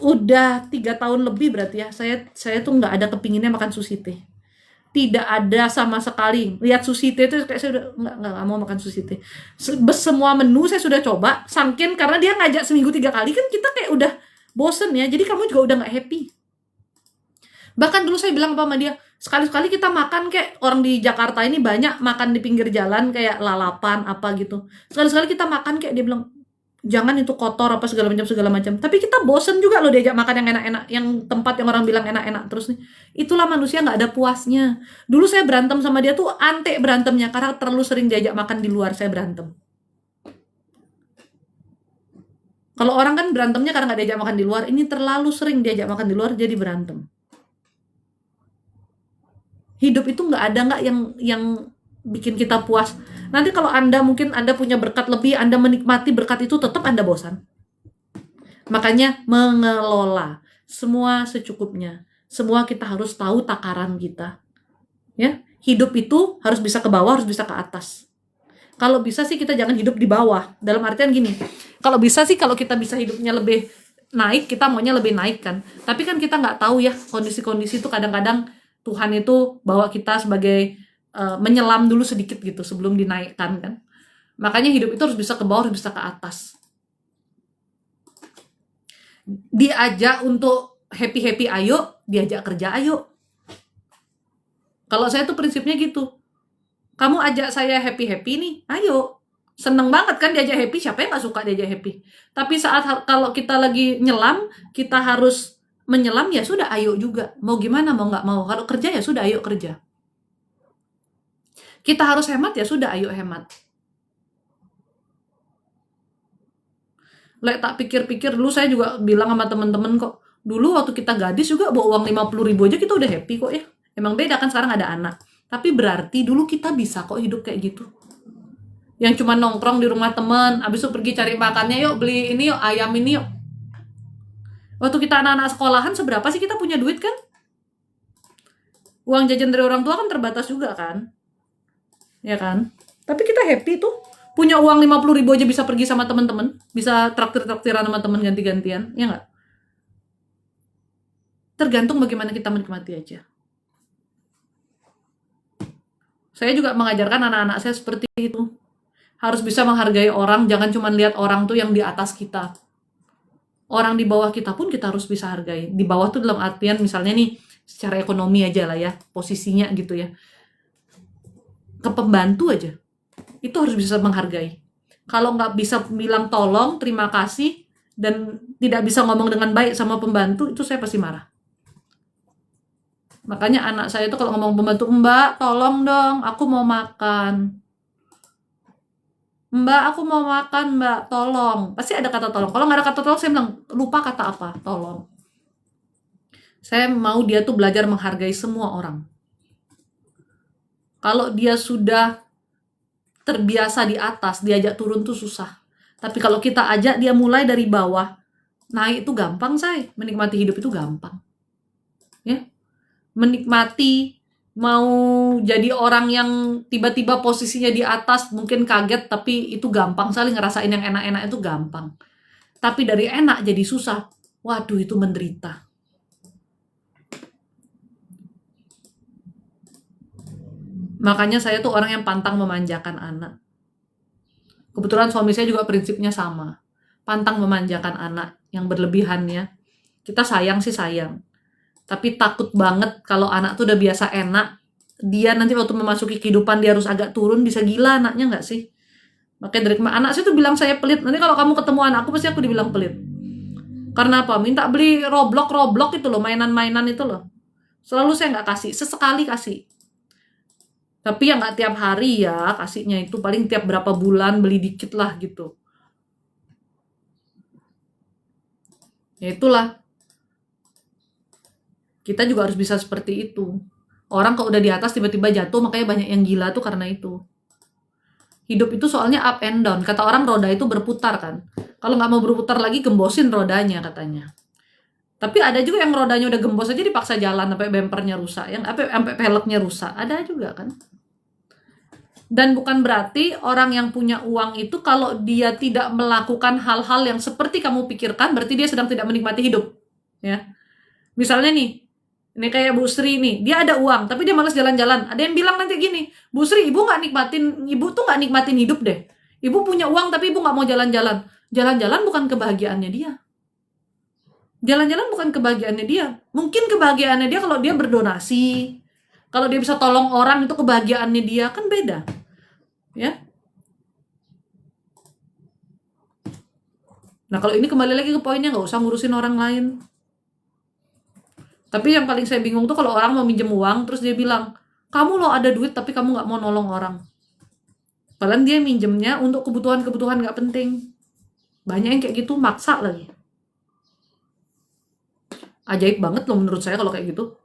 A: udah 3 tahun lebih berarti ya, saya tuh nggak ada kepinginnya makan sushi teh. Tidak ada sama sekali. Lihat sushi teh itu kayak saya udah nggak mau makan sushi teh. Semua menu saya sudah coba, sangkin karena dia ngajak seminggu 3 kali, kan kita kayak udah bosen ya. Jadi kamu juga udah nggak happy. Bahkan dulu saya bilang apa sama dia, sekali-sekali kita makan kayak orang di Jakarta ini banyak makan di pinggir jalan kayak lalapan apa gitu. Sekali-sekali kita makan kayak, dia bilang, jangan itu kotor apa segala macam. Tapi kita bosen juga loh diajak makan yang enak-enak, yang tempat yang orang bilang enak-enak terus nih. Itulah manusia nggak ada puasnya. Dulu saya berantem sama dia tuh antek berantemnya karena terlalu sering diajak makan di luar, saya berantem. Kalau orang kan berantemnya karena nggak diajak makan di luar, ini terlalu sering diajak makan di luar jadi berantem. Hidup itu nggak ada nggak yang bikin kita puas. Nanti kalau Anda mungkin Anda punya berkat lebih, Anda menikmati berkat itu, tetap Anda bosan. Makanya mengelola semua secukupnya. Semua kita harus tahu takaran kita. Ya, hidup itu harus bisa ke bawah, harus bisa ke atas. Kalau bisa sih kita jangan hidup di bawah. Dalam artian gini, kalau bisa sih kalau kita bisa hidupnya lebih naik, kita maunya lebih naik kan. Tapi kan kita nggak tahu ya, kondisi-kondisi itu kadang-kadang Tuhan itu bawa kita sebagai menyelam dulu sedikit gitu sebelum dinaikkan kan. Makanya hidup itu harus bisa ke bawah, harus bisa ke atas. Diajak untuk happy-happy ayo, diajak kerja ayo. Kalau saya tuh prinsipnya gitu. Kamu ajak saya happy-happy nih, ayo. Seneng banget kan diajak happy, siapa yang gak suka diajak happy. Tapi saat kalau kita lagi nyelam, kita harus menyelam, ya sudah ayo juga. Mau gimana, mau gak mau. Kalau kerja ya sudah ayo kerja. Kita harus hemat ya sudah ayo hemat. Lek tak pikir-pikir dulu saya juga bilang sama temen-temen kok. Dulu waktu kita gadis juga bawa uang 50.000 aja kita udah happy kok ya. Emang beda kan sekarang ada anak. Tapi berarti dulu kita bisa kok hidup kayak gitu. Yang cuma nongkrong di rumah teman, abis itu pergi cari makannya, yuk beli ini yuk, ayam ini yuk. Waktu kita anak-anak sekolahan seberapa sih kita punya duit kan? Uang jajan dari orang tua kan terbatas juga kan? Ya kan? Tapi kita happy tuh. Punya uang 50.000 aja bisa pergi sama teman-teman, bisa traktir-traktiran sama teman ganti-gantian, ya nggak? Tergantung bagaimana kita menikmati aja. Saya juga mengajarkan anak-anak saya seperti itu. Harus bisa menghargai orang, jangan cuma lihat orang tuh yang di atas kita. Orang di bawah kita pun kita harus bisa hargai. Di bawah tuh dalam artian misalnya nih, secara ekonomi aja lah ya, posisinya gitu ya. Ke pembantu aja. Itu harus bisa menghargai. Kalau nggak bisa bilang tolong, terima kasih, dan tidak bisa ngomong dengan baik sama pembantu, itu saya pasti marah. Makanya anak saya itu kalau ngomong pembantu, Mbak, tolong dong, aku mau makan. Mbak, aku mau makan, Mbak, tolong. Pasti ada kata tolong. Kalau nggak ada kata tolong, saya bilang, lupa kata apa, tolong. Saya mau dia tuh belajar menghargai semua orang. Kalau dia sudah terbiasa di atas, diajak turun tuh susah. Tapi kalau kita ajak dia mulai dari bawah, naik itu gampang, say. Menikmati hidup itu gampang. Ya. Menikmati, mau jadi orang yang tiba-tiba posisinya di atas, mungkin kaget, tapi itu gampang. Saling ngerasain yang enak-enak itu gampang. Tapi dari enak jadi susah, waduh itu menderita. Makanya saya tuh orang yang pantang memanjakan anak. Kebetulan suami saya juga prinsipnya sama. Pantang memanjakan anak yang berlebihan ya. Kita sayang sih sayang. Tapi takut banget kalau anak tuh udah biasa enak, dia nanti waktu memasuki kehidupan dia harus agak turun, bisa gila anaknya nggak sih? Makanya dari anak saya tuh bilang saya pelit. Nanti kalau kamu ketemu anakku pasti aku dibilang pelit. Karena apa? Minta beli Roblox itu loh, mainan-mainan itu loh. Selalu saya nggak kasih, sesekali kasih. Tapi ya nggak tiap hari ya kasihnya, itu paling tiap berapa bulan beli dikit lah gitu. Ya itulah. Kita juga harus bisa seperti itu. Orang kalau udah di atas tiba-tiba jatuh, makanya banyak yang gila tuh karena itu. Hidup itu soalnya up and down. Kata orang roda itu berputar kan. Kalau nggak mau berputar lagi, gembosin rodanya katanya. Tapi ada juga yang rodanya udah gembos aja dipaksa jalan sampai bempernya rusak, yang sampai peleknya rusak. Ada juga kan. Dan bukan berarti orang yang punya uang itu kalau dia tidak melakukan hal-hal yang seperti kamu pikirkan, berarti dia sedang tidak menikmati hidup. Ya. Misalnya nih, ini kayak Bu Sri nih, dia ada uang, tapi dia malas jalan-jalan. Ada yang bilang nanti gini, Bu Sri, ibu tuh nggak nikmatin hidup deh. Ibu punya uang, tapi ibu nggak mau jalan-jalan. Jalan-jalan bukan kebahagiaannya dia. Jalan-jalan bukan kebahagiaannya dia. Mungkin kebahagiaannya dia kalau dia berdonasi, kalau dia bisa tolong orang, itu kebahagiaannya dia, kan beda. Ya. Nah, kalau ini kembali lagi ke poinnya, nggak usah ngurusin orang lain. Tapi yang paling saya bingung tuh kalau orang mau minjem uang, terus dia bilang, kamu loh ada duit tapi kamu nggak mau nolong orang. Padahal dia minjemnya untuk kebutuhan-kebutuhan nggak penting. Banyak yang kayak gitu, maksa lagi. Ajaib banget loh menurut saya kalau kayak gitu.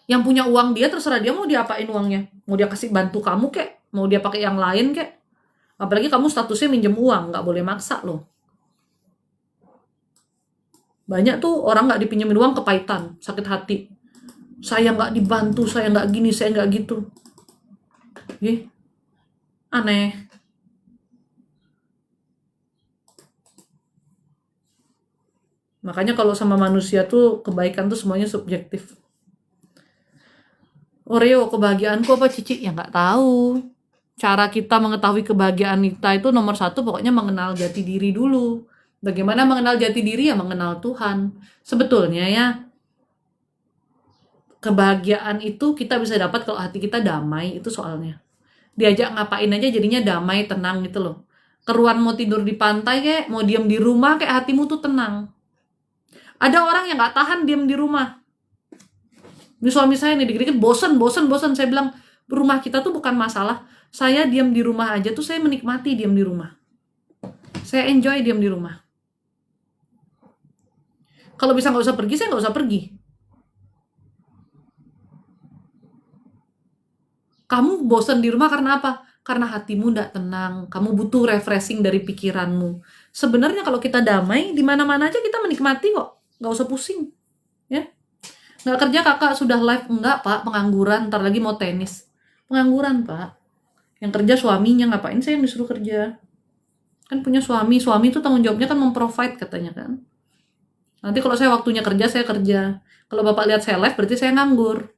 A: Yang punya uang dia, terserah dia mau diapain uangnya. Mau dia kasih bantu kamu kek, mau dia pakai yang lain kek. Apalagi kamu statusnya minjem uang, nggak boleh maksa loh. Banyak tuh orang nggak dipinjemin uang kepahitan, sakit hati. Saya nggak dibantu, saya nggak gini, saya nggak gitu. Aneh. Makanya kalau sama manusia tuh kebaikan tuh semuanya subjektif. Oreo, kebahagiaanku apa Cici? Ya nggak tahu. Cara kita mengetahui kebahagiaan kita itu nomor satu pokoknya mengenal jati diri dulu. Bagaimana mengenal jati diri? Ya mengenal Tuhan. Sebetulnya ya, kebahagiaan itu kita bisa dapat kalau hati kita damai, itu soalnya. Diajak ngapain aja jadinya damai, tenang gitu loh. Keruan mau tidur di pantai kayak, mau diem di rumah kayak hatimu tuh tenang. Ada orang yang nggak tahan diem di rumah. Ini suami saya nih dikit-dikit bosen. Saya bilang, rumah kita tuh bukan masalah. Saya diem di rumah aja tuh saya menikmati diem di rumah. Saya enjoy diem di rumah. Kalau bisa nggak usah pergi, saya nggak usah pergi. Kamu bosen di rumah karena apa? Karena hatimu nggak tenang. Kamu butuh refreshing dari pikiranmu. Sebenarnya kalau kita damai, di mana-mana aja kita menikmati kok. Nggak usah pusing. Ya. Nggak kerja kakak sudah live? Enggak pak, pengangguran. Ntar lagi mau tenis. Pengangguran pak. Yang kerja suaminya, ngapain saya yang disuruh kerja? Kan punya suami itu tanggung jawabnya kan memprovide katanya kan. Nanti kalau saya waktunya kerja, saya kerja. Kalau bapak lihat saya live, berarti saya nganggur.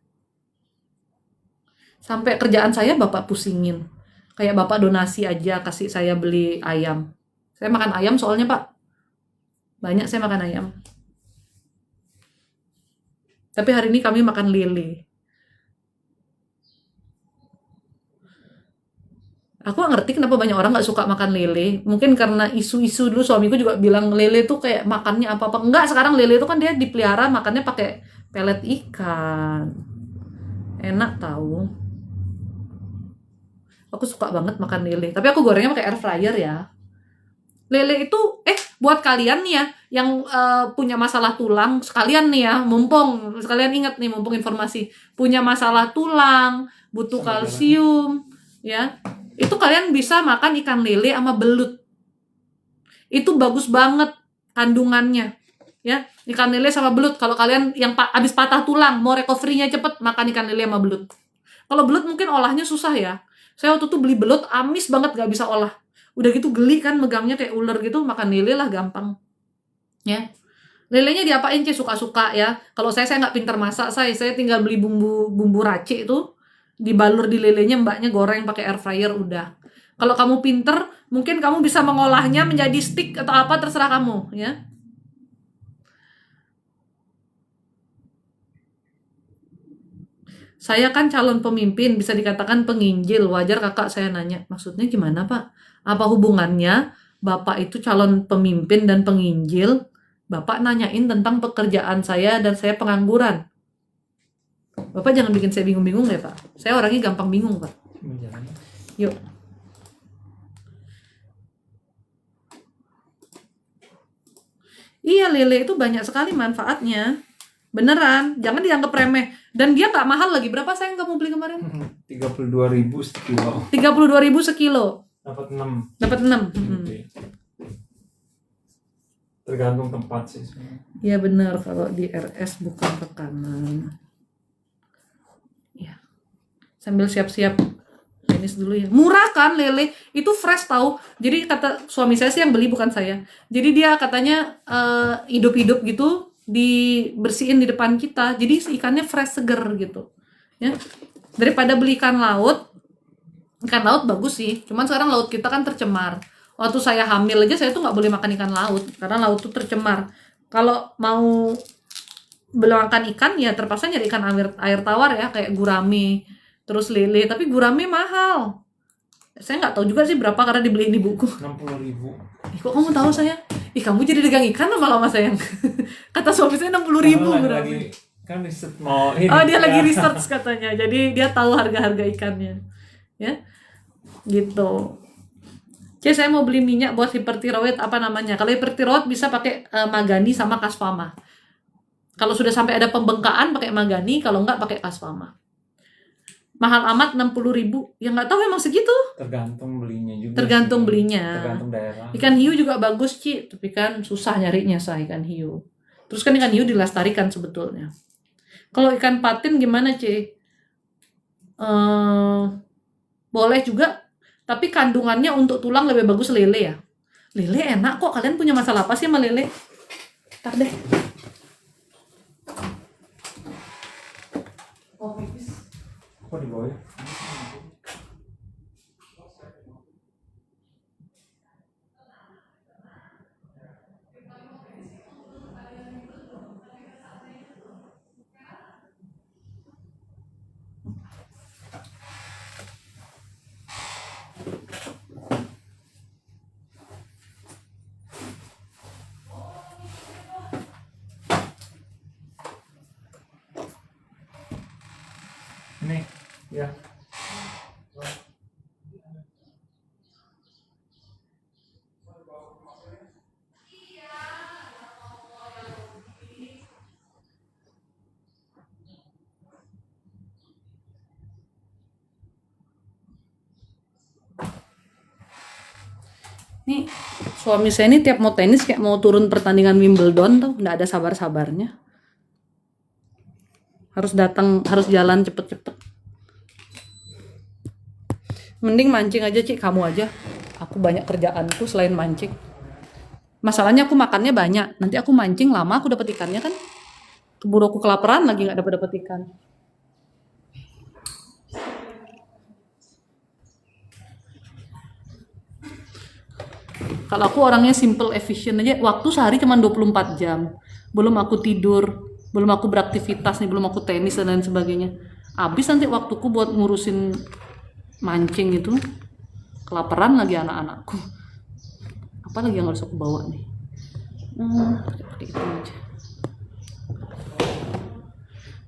A: Sampai kerjaan saya bapak pusingin. Kayak bapak donasi aja, kasih saya beli ayam. Saya makan ayam soalnya pak. Banyak saya makan ayam. Tapi hari ini kami makan lele. Aku gak ngerti kenapa banyak orang gak suka makan lele. Mungkin karena isu-isu dulu suamiku juga bilang lele tuh kayak makannya apa-apa. Enggak, sekarang lele itu kan dia dipelihara makannya pakai pelet ikan. Enak tahu. Aku suka banget makan lele. Tapi aku gorengnya pakai air fryer ya. Lele itu, buat kalian nih ya, yang punya masalah tulang, sekalian nih ya, mumpung, sekalian ingat nih, mumpung informasi. Punya masalah tulang, butuh kalsium, ya. Itu kalian bisa makan ikan lele sama belut. Itu bagus banget kandungannya. Ya, ikan lele sama belut. Kalau kalian yang habis patah tulang, mau recovery-nya cepet, makan ikan lele sama belut. Kalau belut mungkin olahnya susah ya. Saya waktu itu beli belut, amis banget gak bisa olah. Udah gitu geli kan, megangnya kayak ular gitu, makan lele lah gampang. Ya. Lelenya diapain sih suka-suka ya. Kalau saya nggak pintar masak, saya tinggal beli bumbu racik itu, dibalur di lelenya, mbaknya goreng pakai air fryer udah. Kalau kamu pinter, mungkin kamu bisa mengolahnya menjadi stick atau apa, terserah kamu ya. Saya kan calon pemimpin, bisa dikatakan penginjil. Wajar kakak saya nanya, maksudnya gimana pak? Apa hubungannya bapak itu calon pemimpin dan penginjil? Bapak nanyain tentang pekerjaan saya dan saya pengangguran. Bapak jangan bikin saya bingung-bingung deh pak. Saya orangnya gampang bingung pak. Yuk. Iya, lele itu banyak sekali manfaatnya. Beneran, jangan dianggap remeh. Dan dia nggak mahal lagi. Berapa sayang kamu beli kemarin?
B: 32.000 sekilo.
A: 32.000 sekilo.
B: Dapat 6.
A: Dapat 6.
B: Tergantung tempat sih.
A: Iya benar, kalau di RS bukan rekanan. Ya. Sambil siap-siap tenis dulu ya. Murah kan lele, itu fresh tahu. Jadi kata suami saya sih yang beli, bukan saya. Jadi dia katanya hidup-hidup gitu, dibersihin di depan kita. Jadi ikannya fresh, seger gitu. Ya. Daripada beli ikan laut bagus sih. Cuman sekarang laut kita kan tercemar. Waktu saya hamil aja saya tuh nggak boleh makan ikan laut karena laut tuh tercemar. Kalau mau belangkan ikan ya terpaksa nyari ikan air tawar ya, kayak gurame, terus lele, tapi gurame mahal. Saya nggak tahu juga sih berapa karena dibeliin di buku.
B: 60.000.
A: Ih, kok kamu tahu sayang? Ih, kamu jadi dagang ikan lama-lama sayang. Kata suami saya 60.000
B: Karena
A: gurame.
B: lagi kan riset mau ini.
A: Oh, dia lagi research katanya. Jadi dia tahu harga-harga ikannya. Ya, gitu. Oke, saya mau beli minyak buat hipertiroid, apa namanya? Kalau hipertiroid bisa pakai Magani sama Kasfama. Kalau sudah sampai ada pembengkakan pakai Magani, kalau enggak pakai Kasfama. Mahal amat 60.000. Ya nggak tahu emang segitu.
B: Tergantung belinya juga.
A: Tergantung
B: sih.
A: belinya.
B: Tergantung daerah.
A: Ikan hiu juga bagus, Ci, tapi kan susah nyarinya saya ikan hiu. Terus kan ikan hiu dilestarikan sebetulnya. Kalau ikan patin gimana, Ci? Boleh juga, tapi kandungannya untuk tulang lebih bagus lele ya. Lele enak kok. Kalian punya masalah apa sih sama lele? Ntar deh. Oh, pipis.
B: Kok di bawah ya? Ini ya.
A: Nih, suami saya ini tiap mau tenis kayak mau turun pertandingan Wimbledon tuh, nggak ada sabar-sabarnya. Harus datang, harus jalan cepet-cepet. Mending mancing aja, Cik, kamu aja. Aku banyak kerjaanku selain mancing. Masalahnya aku makannya banyak. Nanti aku mancing lama, aku dapat ikannya kan. Keburu aku kelaparan lagi nggak dapat ikan. Kalau aku orangnya simple, efficient aja. Waktu sehari cuma 24 jam. Belum aku tidur, belum aku beraktivitas nih, belum aku tenis dan lain sebagainya. Habis nanti waktuku buat ngurusin mancing itu. Kelaparan lagi anak-anakku. Apa lagi yang harus aku bawa nih? Pakai itu aja.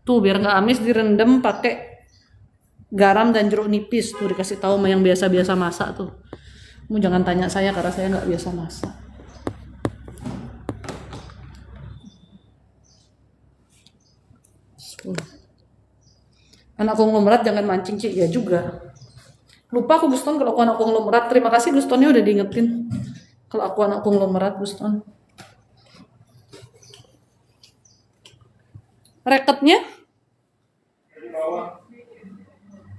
A: Tuh biar nggak amis direndam pakai garam dan jeruk nipis. Tuh dikasih tahu sama yang biasa-biasa masak tuh. Kamu jangan tanya saya karena saya nggak biasa masak. Anak konglomerat jangan mancing, Cik. Ya juga. Lupa aku Guston kalau aku anak konglomerat. Terima kasih Gustonnya udah diingetin. Kalau aku anak konglomerat Guston. Reketnya?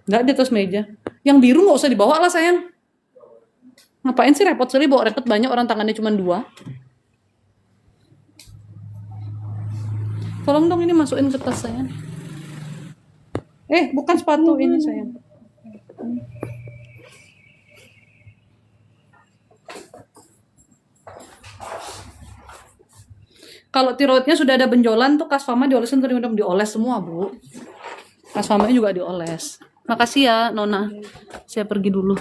A: Nggak di atas meja. Yang biru nggak usah dibawa lah sayang. Ngapain sih repot sekali bawa reket banyak orang tangannya cuma 2. Tolong dong ini masukin ke tas sayang. Bukan sepatu ini sayang. Kalau tiroidnya sudah ada benjolan tuh Kasfama diolesin tuh dioles semua, Bu. Kasfamanya juga dioles. Makasih ya, Nona. Saya pergi dulu.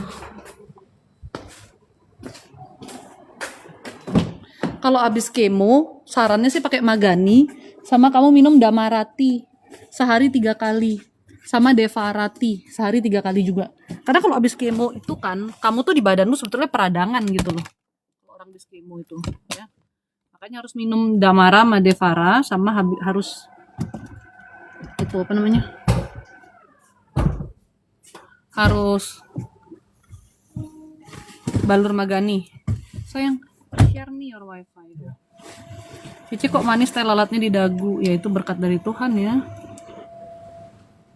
A: Kalau habis kemo, sarannya sih pakai Magani, sama kamu minum Damarati sehari 3 kali, sama Devarati sehari 3 kali juga. Karena kalau habis kemo itu kan, kamu tuh di badanmu sebetulnya peradangan gitu loh. Kalau orang habis kemo itu, ya. Makanya harus minum Damara sama Devara, sama harus itu apa namanya? Harus balur Magani. Sayang, share me your wifi. Cici kok manis teh lalatnya di dagu? Ya itu berkat dari Tuhan ya.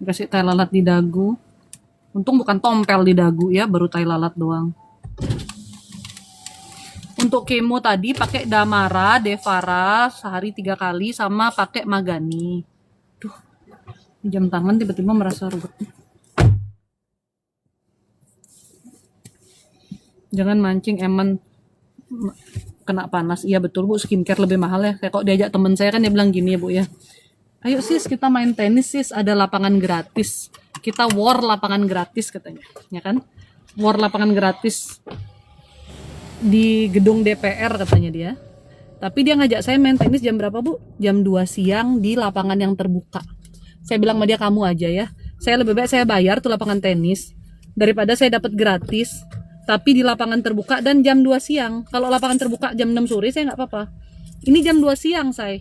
A: Dikasih teh lalat di dagu. Untung bukan tompel di dagu ya, baru teh lalat doang. Untuk kemo tadi pakai Damara, Devara sehari 3 kali, sama pakai Magani. Duh, jam tangan tiba-tiba merasa ruwet. Jangan mancing, Eman. kena panas. Iya betul Bu, skincare lebih mahal ya. Kayak kok diajak temen saya kan dia bilang gini ya Bu ya. Ayo sis kita main tenis sis, ada lapangan gratis. Kita war lapangan gratis katanya. Ya kan? War lapangan gratis di gedung DPR katanya dia. Tapi dia ngajak saya main tenis jam berapa Bu? Jam 2 siang di lapangan yang terbuka. Saya bilang sama dia kamu aja ya. Saya lebih baik saya bayar tuh lapangan tenis daripada saya dapat gratis tapi di lapangan terbuka dan jam 2 siang. Kalau lapangan terbuka jam 6 sore saya nggak apa-apa. Ini jam 2 siang saya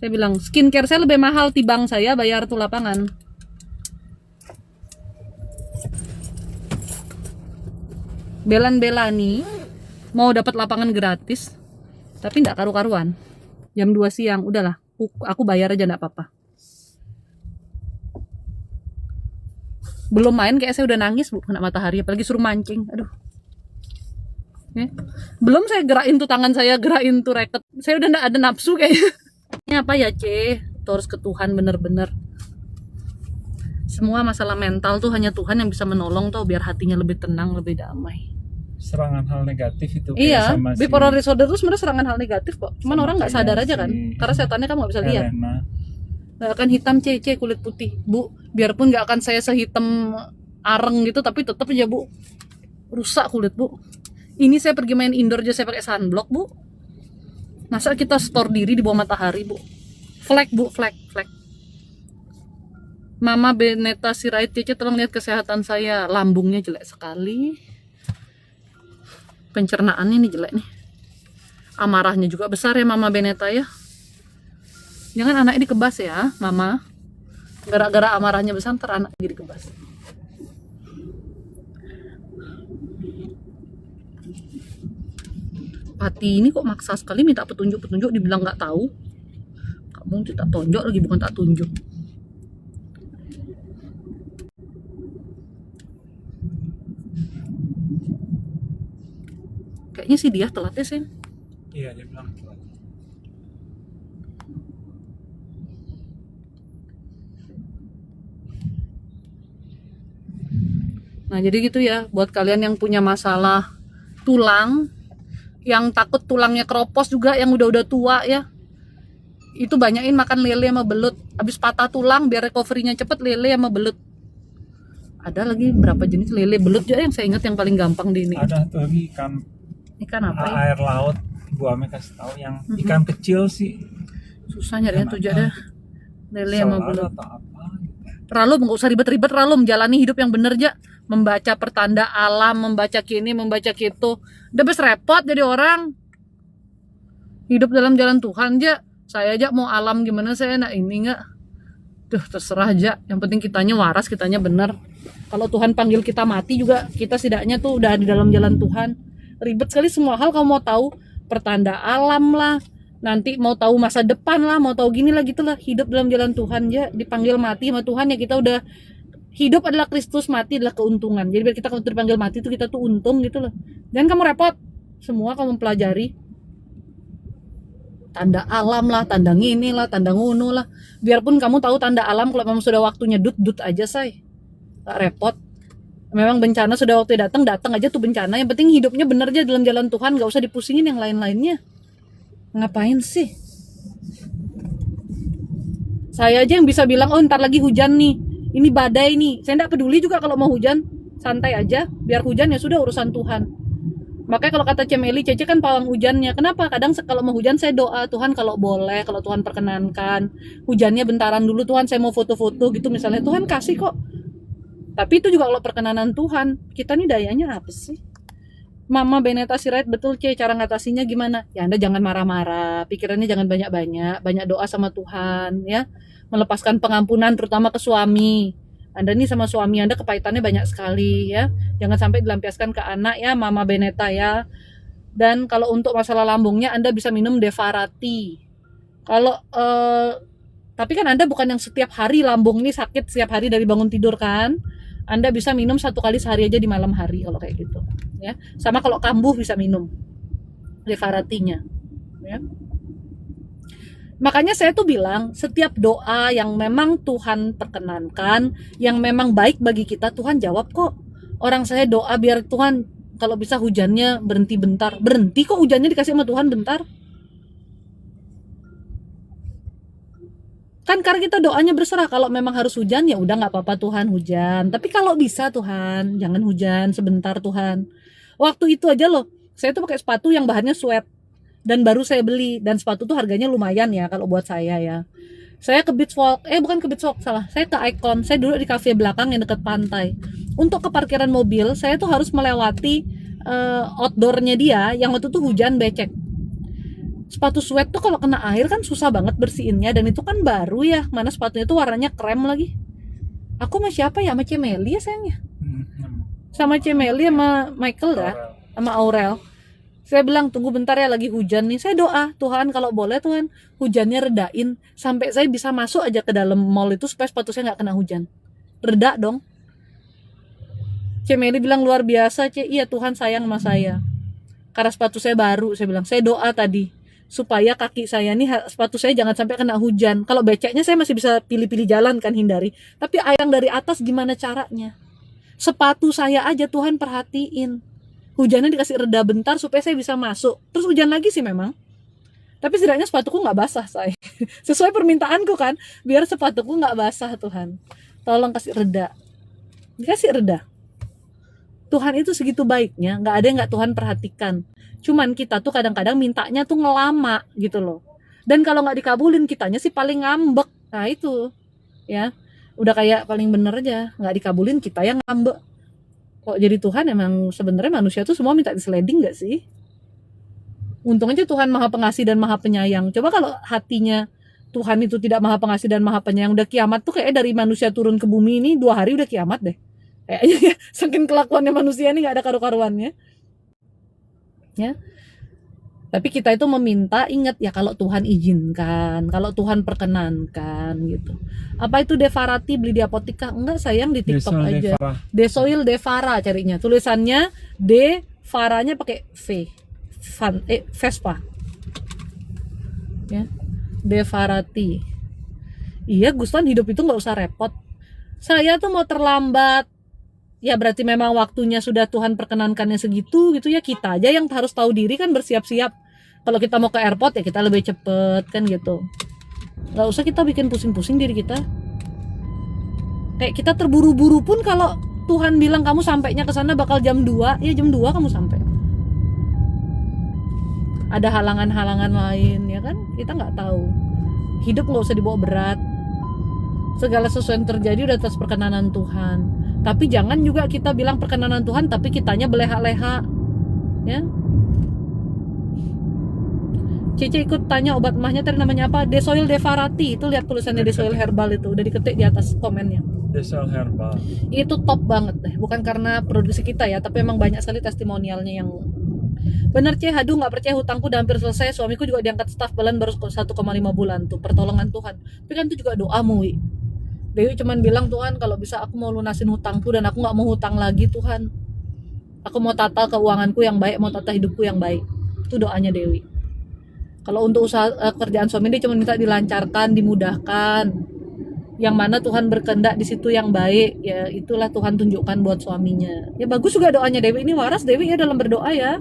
A: bilang skincare saya lebih mahal tibang saya bayar tuh lapangan. Belan-belan nih mau dapat lapangan gratis tapi nggak karu-karuan. Jam 2 siang udahlah aku bayar aja nggak apa-apa. Belum main kayak saya udah nangis Bu kena matahari, apalagi suruh mancing. Aduh. Belum saya gerakin tuh tangan saya, gerakin tuh racket. Saya udah nggak ada nafsu kayaknya. Ini apa ya terus ke Tuhan bener-bener. Semua masalah mental tuh hanya Tuhan yang bisa menolong tuh biar hatinya lebih tenang, lebih damai.
B: Serangan hal negatif itu
A: Iya,
B: sama si
A: bipolar disorder itu sebenarnya serangan hal negatif kok. Cuman
B: Sama
A: orang nggak
B: kayak
A: sadar aja
B: si
A: kan, karena setannya kan nggak bisa lihat.
B: Helena.
A: Nggak akan hitam kulit putih Bu, biarpun nggak akan saya sehitam areng gitu tapi tetap aja Bu rusak kulit Bu. Ini saya pergi main indoor aja saya pakai sunblock Bu, masa kita store diri di bawah matahari Bu. Flek Bu, flek. Mama Beneta Sirait Cece tolong lihat kesehatan saya, lambungnya jelek sekali, pencernaannya nih jelek nih, amarahnya juga besar ya Mama Beneta ya. Jangan anaknya dikebas ya, Mama. Gara-gara amarahnya besar, ntar anak jadi kebas. Pati ini kok maksa sekali minta petunjuk-petunjuk, dibilang nggak tahu. Kamu tak tonjok lagi, bukan tak tunjuk. Kayaknya sih dia telatnya sih.
B: Iya dia bilang.
A: Nah jadi gitu ya, buat kalian yang punya masalah tulang, yang takut tulangnya keropos juga, yang udah tua ya, itu banyakin makan lele sama belut. Habis patah tulang biar recovery-nya cepet, lele sama belut. Ada lagi berapa jenis lele belut juga yang saya ingat yang paling gampang di ini.
B: Ada tuh lagi
A: Ikan apa ya?
B: air laut. Bu Ame kasih tahu yang ikan kecil sih.
A: Susah nyarinya tuh ada lele sama belut.
B: Atau apa?
A: Ralum, nggak usah ribet-ribet Ralum, jalani hidup yang bener aja. Membaca pertanda alam, membaca kini, membaca gitu. Udah bes repot jadi orang. Hidup dalam jalan Tuhan aja. Saya aja mau alam gimana saya enak ini nggak. Duh terserah aja. Yang penting kitanya waras, kitanya bener. Kalau Tuhan panggil kita mati juga, kita setidaknya tuh udah di dalam jalan Tuhan. Ribet sekali semua hal kamu mau tahu. Pertanda alam lah. Nanti mau tahu masa depan lah, mau tahu gini lah gitulah. Hidup dalam jalan Tuhan aja. Dipanggil mati sama Tuhan ya kita udah. Hidup adalah Kristus, mati adalah keuntungan. Jadi biar kita kalau dipanggil mati itu kita tuh untung gitu loh. Dan kamu repot. Semua kamu pelajari. Tanda alam lah, tanda ngini lah, tanda ngunu lah. Biarpun kamu tahu tanda alam, kalau memang sudah waktunya dut aja say. Gak repot. Memang bencana sudah waktu datang aja tuh bencana. Yang penting hidupnya bener aja dalam jalan Tuhan, gak usah dipusingin yang lain-lainnya. Ngapain sih? Saya aja yang bisa bilang, oh ntar lagi hujan nih. Ini badai nih, saya nggak peduli juga kalau mau hujan, santai aja, biar hujan ya sudah urusan Tuhan. Makanya kalau kata Cemeli, Cece kan pawang hujannya. Kenapa? Kadang kalau mau hujan saya doa, Tuhan kalau boleh, kalau Tuhan perkenankan, hujannya bentaran dulu Tuhan, saya mau foto-foto gitu misalnya, Tuhan kasih kok. Tapi itu juga kalau perkenanan Tuhan, kita nih dayanya apa sih? Mama Beneta Sirait, betul Ce, cara ngatasinya gimana? Ya Anda jangan marah-marah, pikirannya jangan banyak-banyak, banyak doa sama Tuhan ya. Melepaskan pengampunan terutama ke suami. Anda nih sama suami Anda kepahitannya banyak sekali ya. Jangan sampai dilampiaskan ke anak ya Mama Beneta ya. Dan kalau untuk masalah lambungnya Anda bisa minum Devarati. Kalau tapi kan Anda bukan yang setiap hari lambung ini sakit setiap hari dari bangun tidur kan. Anda bisa minum 1 kali sehari aja di malam hari kalau kayak gitu ya. Sama kalau kambuh bisa minum Devaratinya ya. Makanya saya tuh bilang, setiap doa yang memang Tuhan perkenankan, yang memang baik bagi kita, Tuhan jawab kok. Orang saya doa biar Tuhan kalau bisa hujannya berhenti bentar. Berhenti kok hujannya dikasih sama Tuhan bentar. Kan karena kita doanya berserah, kalau memang harus hujan ya udah nggak apa-apa Tuhan hujan. Tapi kalau bisa Tuhan, jangan hujan sebentar Tuhan. Waktu itu aja loh, saya tuh pakai sepatu yang bahannya sweat dan baru saya beli, dan sepatu tuh harganya lumayan ya kalau buat saya ya. Saya ke Beach Walk, bukan ke Beach Walk, salah. Saya ke Icon, saya duduk di kafe belakang yang dekat pantai. Untuk ke parkiran mobil, saya tuh harus melewati outdoornya dia, yang waktu itu hujan becek. Sepatu sweat tuh kalau kena air kan susah banget bersihinnya, dan itu kan baru ya, mana sepatunya tuh warnanya krem lagi. Aku sama siapa ya? Sama Cemeli ya sayangnya. Sama Cemeli sama Michael dah, sama Aurel. Saya bilang tunggu bentar ya, lagi hujan nih. Saya doa, Tuhan kalau boleh Tuhan hujannya redain sampai saya bisa masuk aja ke dalam mall itu supaya sepatu saya nggak kena hujan. Reda dong. Cemeli bilang luar biasa iya Tuhan sayang sama saya. Karena sepatu saya baru, saya bilang saya doa tadi supaya kaki saya nih, sepatu saya jangan sampai kena hujan. Kalau beceknya saya masih bisa pilih-pilih jalan kan, hindari. Tapi yang dari atas gimana caranya? Sepatu saya aja Tuhan perhatiin. Hujannya dikasih reda bentar supaya saya bisa masuk. Terus hujan lagi sih memang. Tapi setidaknya sepatuku nggak basah say. Sesuai permintaanku kan, biar sepatuku nggak basah Tuhan. Tolong kasih reda. Dikasih reda. Tuhan itu segitu baiknya, nggak ada yang nggak Tuhan perhatikan. Cuman kita tuh kadang-kadang mintanya tuh ngelama gitu loh. Dan kalau nggak dikabulin kitanya sih paling ngambek. Nah itu ya, udah kayak paling bener aja, nggak dikabulin kita yang ngambek. Kok jadi Tuhan emang sebenarnya manusia tuh semua minta disleding nggak sih? Untung aja Tuhan maha pengasih dan maha penyayang. Coba kalau hatinya Tuhan itu tidak maha pengasih dan maha penyayang, udah kiamat tuh kayak dari manusia turun ke bumi ini 2 hari udah kiamat deh. Kayaknya ya, saking kelakuannya manusia ini nggak ada karu-karuannya. Ya. Tapi kita itu meminta, ingat ya kalau Tuhan izinkan, kalau Tuhan perkenankan gitu. Apa itu Devarati beli di apotika? Enggak sayang, di TikTok aja. Desoil Devara carinya. Tulisannya D, Faranya pakai V. Vespa. Ya. Devarati. Iya, Guston hidup itu nggak usah repot. Saya tuh mau terlambat. Ya berarti memang waktunya sudah Tuhan perkenankannya segitu gitu ya, kita aja yang harus tahu diri kan, bersiap-siap. Kalau kita mau ke airport ya kita lebih cepet kan gitu. Gak usah kita bikin pusing-pusing diri kita. Kayak kita terburu-buru pun kalau Tuhan bilang kamu sampainya ke sana bakal jam 2, ya jam 2 kamu sampai. Ada halangan-halangan lain ya kan, kita nggak tahu. Hidup nggak usah dibawa berat. Segala sesuatu yang terjadi udah atas perkenanan Tuhan. Tapi jangan juga kita bilang perkenanan Tuhan tapi kitanya beleha-leha. Ya. Cici ikut tanya obat emahnya tadi namanya apa? Desoil Devarati. Itu lihat tulisannya Desoil Herbal itu udah diketik di atas komennya.
B: Desoil Herbal.
A: Itu top banget deh. Bukan karena produksi kita ya, tapi emang banyak sekali testimonialnya yang bener. Aduh nggak percaya, hutangku udah hampir selesai. Suamiku juga diangkat staf bulan baru 1,5 bulan tuh. Pertolongan Tuhan. Tapi kan itu juga doamu, Wi. Dewi cuman bilang, Tuhan kalau bisa aku mau lunasin hutangku dan aku nggak mau hutang lagi Tuhan. Aku mau tata keuanganku yang baik, mau tata hidupku yang baik. Itu doanya Dewi. Kalau untuk usaha kerjaan suami dia cuma minta dilancarkan, dimudahkan. Yang mana Tuhan berkehendak di situ yang baik, ya itulah Tuhan tunjukkan buat suaminya. Ya bagus juga doanya Dewi, ini waras Dewi ya dalam berdoa ya.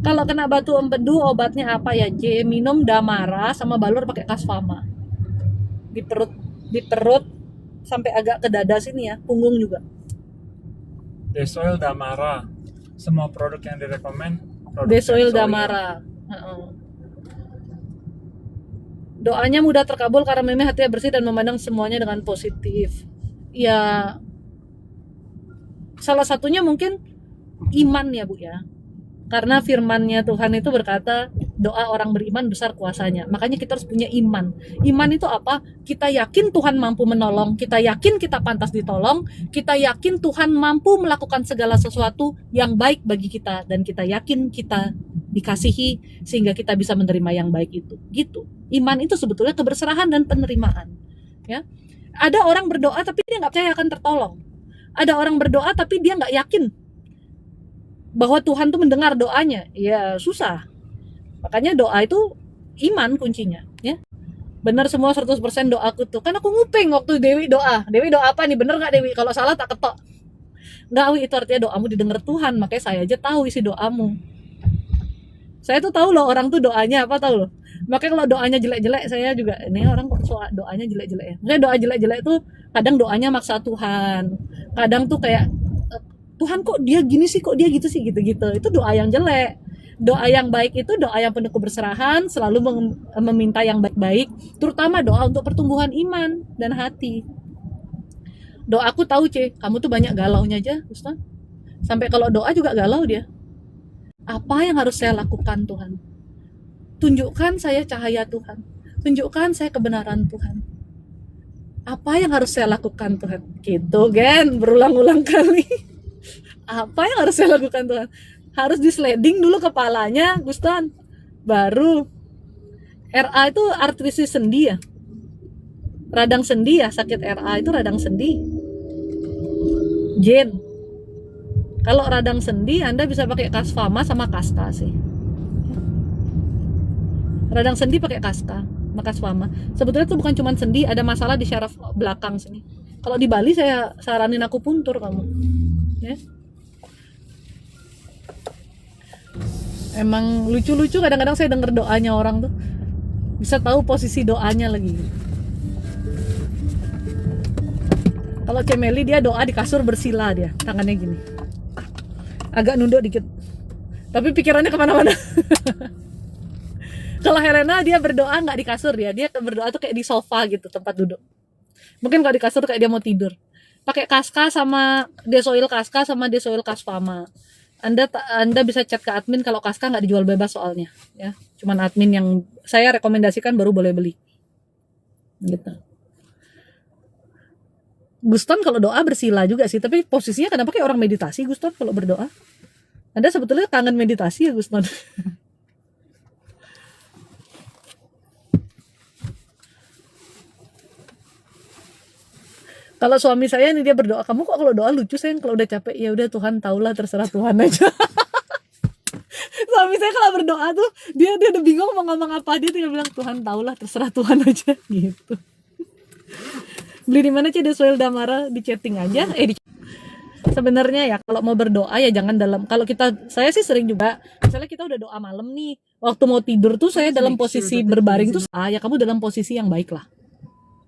A: Kalau kena batu empedu obatnya apa ya? J, minum Damara sama balur pakai Kasfama. Di perut sampai agak ke dada sini ya, punggung juga.
B: Desoil Damara. Semua produk yang direkomend
A: Desoil Damara. Doanya mudah terkabul karena memang hatinya bersih dan memandang semuanya dengan positif. Ya, salah satunya mungkin iman ya Bu ya. Karena firman-Nya Tuhan itu berkata, doa orang beriman besar kuasanya. Makanya kita harus punya iman. Iman itu apa? Kita yakin Tuhan mampu menolong, kita yakin kita pantas ditolong, kita yakin Tuhan mampu melakukan segala sesuatu yang baik bagi kita, dan kita yakin kita dikasihi sehingga kita bisa menerima yang baik itu. Gitu. Iman itu sebetulnya keberserahan dan penerimaan. Ya. Ada orang berdoa tapi dia nggak percaya akan tertolong. Ada orang berdoa tapi dia nggak yakin bahwa Tuhan tuh mendengar doanya. Ya susah. Makanya doa itu iman kuncinya, ya. Benar semua 100% doaku tuh. Kan aku nguping waktu Dewi doa. Dewi doa apa nih? Bener nggak Dewi? Kalau salah tak ketok. Enggak, Wi, itu artinya doamu didengar Tuhan, makanya saya aja tahu isi doamu. Saya tuh tahu loh orang tuh doanya apa, tahu loh. Makanya kalau doanya jelek-jelek, saya juga ini orang kok doanya jelek-jelek ya. Makanya doa jelek-jelek tuh kadang doanya maksa Tuhan. Kadang tuh kayak Tuhan kok dia gini sih, kok dia gitu sih, gitu-gitu. Itu doa yang jelek. Doa yang baik itu doa yang penuh keberserahan, selalu meminta yang baik-baik, terutama doa untuk pertumbuhan iman dan hati. Doaku tahu, kamu tuh banyak galaunya aja, Ustaz. Sampai kalau doa juga galau dia. Apa yang harus saya lakukan, Tuhan? Tunjukkan saya cahaya Tuhan. Tunjukkan saya kebenaran Tuhan. Apa yang harus saya lakukan, Tuhan? Gitu, Gen, berulang-ulang kali. Apa yang harus saya lakukan, Tuhan? Harus di-sliding dulu kepalanya, Guston. Baru RA itu artritis sendi ya. Radang sendi ya, sakit RA itu radang sendi. Jen. Kalau radang sendi Anda bisa pakai Kasfama sama Kaska sih. Radang sendi pakai Kaska, sama Kasfama. Sebetulnya itu bukan cuma sendi, ada masalah di syaraf belakang sini. Kalau di Bali saya saranin akupuntur kamu. Ya. Emang lucu-lucu kadang-kadang saya denger doanya orang tuh. Bisa tahu posisi doanya lagi. Kalau Cemeli dia doa di kasur bersila dia, tangannya gini. Agak nunduk dikit. Tapi pikirannya kemana-mana. Kalau Helena dia berdoa nggak di kasur dia berdoa tuh kayak di sofa gitu tempat duduk. Mungkin kalau di kasur kayak dia mau tidur. Pakai Kaska sama Desoil Kaska sama Desoil Kasfama. Anda bisa chat ke admin kalau Kaska nggak dijual bebas soalnya, ya. Cuman admin yang saya rekomendasikan baru boleh beli. Gitu. Guston kalau doa bersila juga sih, tapi posisinya kenapa kayak orang meditasi Guston kalau berdoa? Anda sebetulnya kangen meditasi ya Guston? Kalau suami saya nih dia berdoa, kamu kok kalau doa lucu sayang, kalau udah capek ya udah Tuhan taulah, terserah Tuhan aja. Suami saya kalau berdoa tuh dia udah bingung mau ngomong apa, dia tinggal bilang Tuhan taulah, terserah Tuhan aja gitu. Beli di mana Desoil Damara, di chatting aja. Sebenarnya ya kalau mau berdoa ya jangan dalam, kalau saya sih sering juga misalnya kita udah doa malam nih, waktu mau tidur tuh saya dalam posisi berbaring tuh ya kamu dalam posisi yang baik lah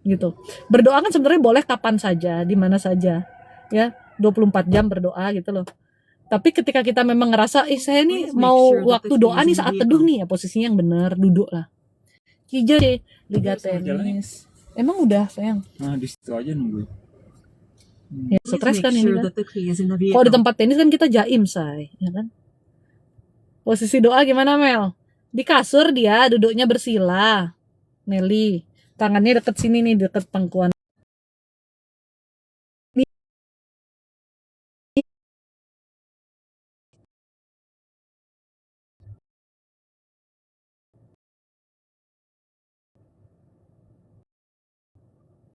A: gitu. Berdoa kan sebenarnya boleh kapan saja, di mana saja ya, 24 jam berdoa gitu loh. Tapi ketika kita memang ngerasa saya nih mau waktu doa nih saat teduh nih, ya posisinya yang benar, duduk lah. Kijo deh, Liga Tenis. Emang udah sayang?
B: Nah di situ aja nunggu.
A: Ya, stres kan ini kan. Kalau di tempat tenis kan kita jaim say, ya kan. Posisi doa gimana Mel? Di kasur dia duduknya bersila. Nelly, tangannya deket sini nih, deket pangkuan.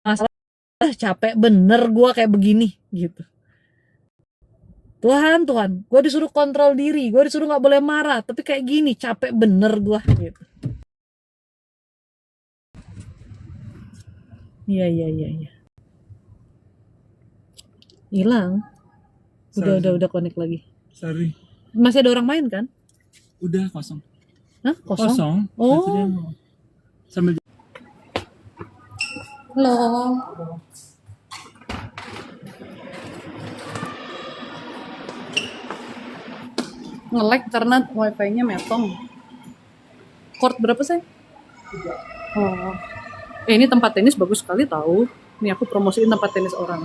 A: Masalah capek bener gue kayak begini gitu. Tuhan, gue disuruh kontrol diri, gue disuruh nggak boleh marah, tapi kayak gini capek bener gue gitu. Iya. Hilang. Udah connect lagi.
B: Sorry.
A: Masih ada orang main kan?
B: Udah kosong.
A: Hah? Kosong?
B: Oh. Sambil.
A: Halo. Nge-lag karena wifi-nya metong. Chord berapa sih? Oh. Ini tempat tenis bagus sekali tahu. Nih aku promosiin tempat tenis orang.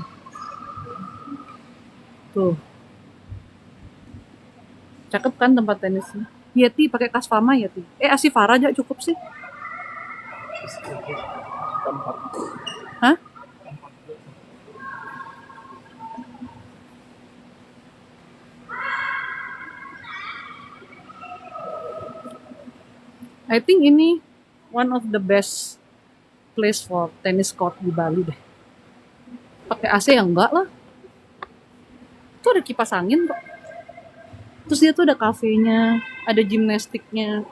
A: Tuh. Cakep kan tempat tenisnya? Yeti pakai Kasfama Yeti. Asifara aja cukup sih. Hah? I think ini one of the best place for tennis court di Bali deh. Pakai AC ya enggak lah. Tuh ada kipas angin kok. Terus dia tuh ada kafenya, ada gimnastiknya.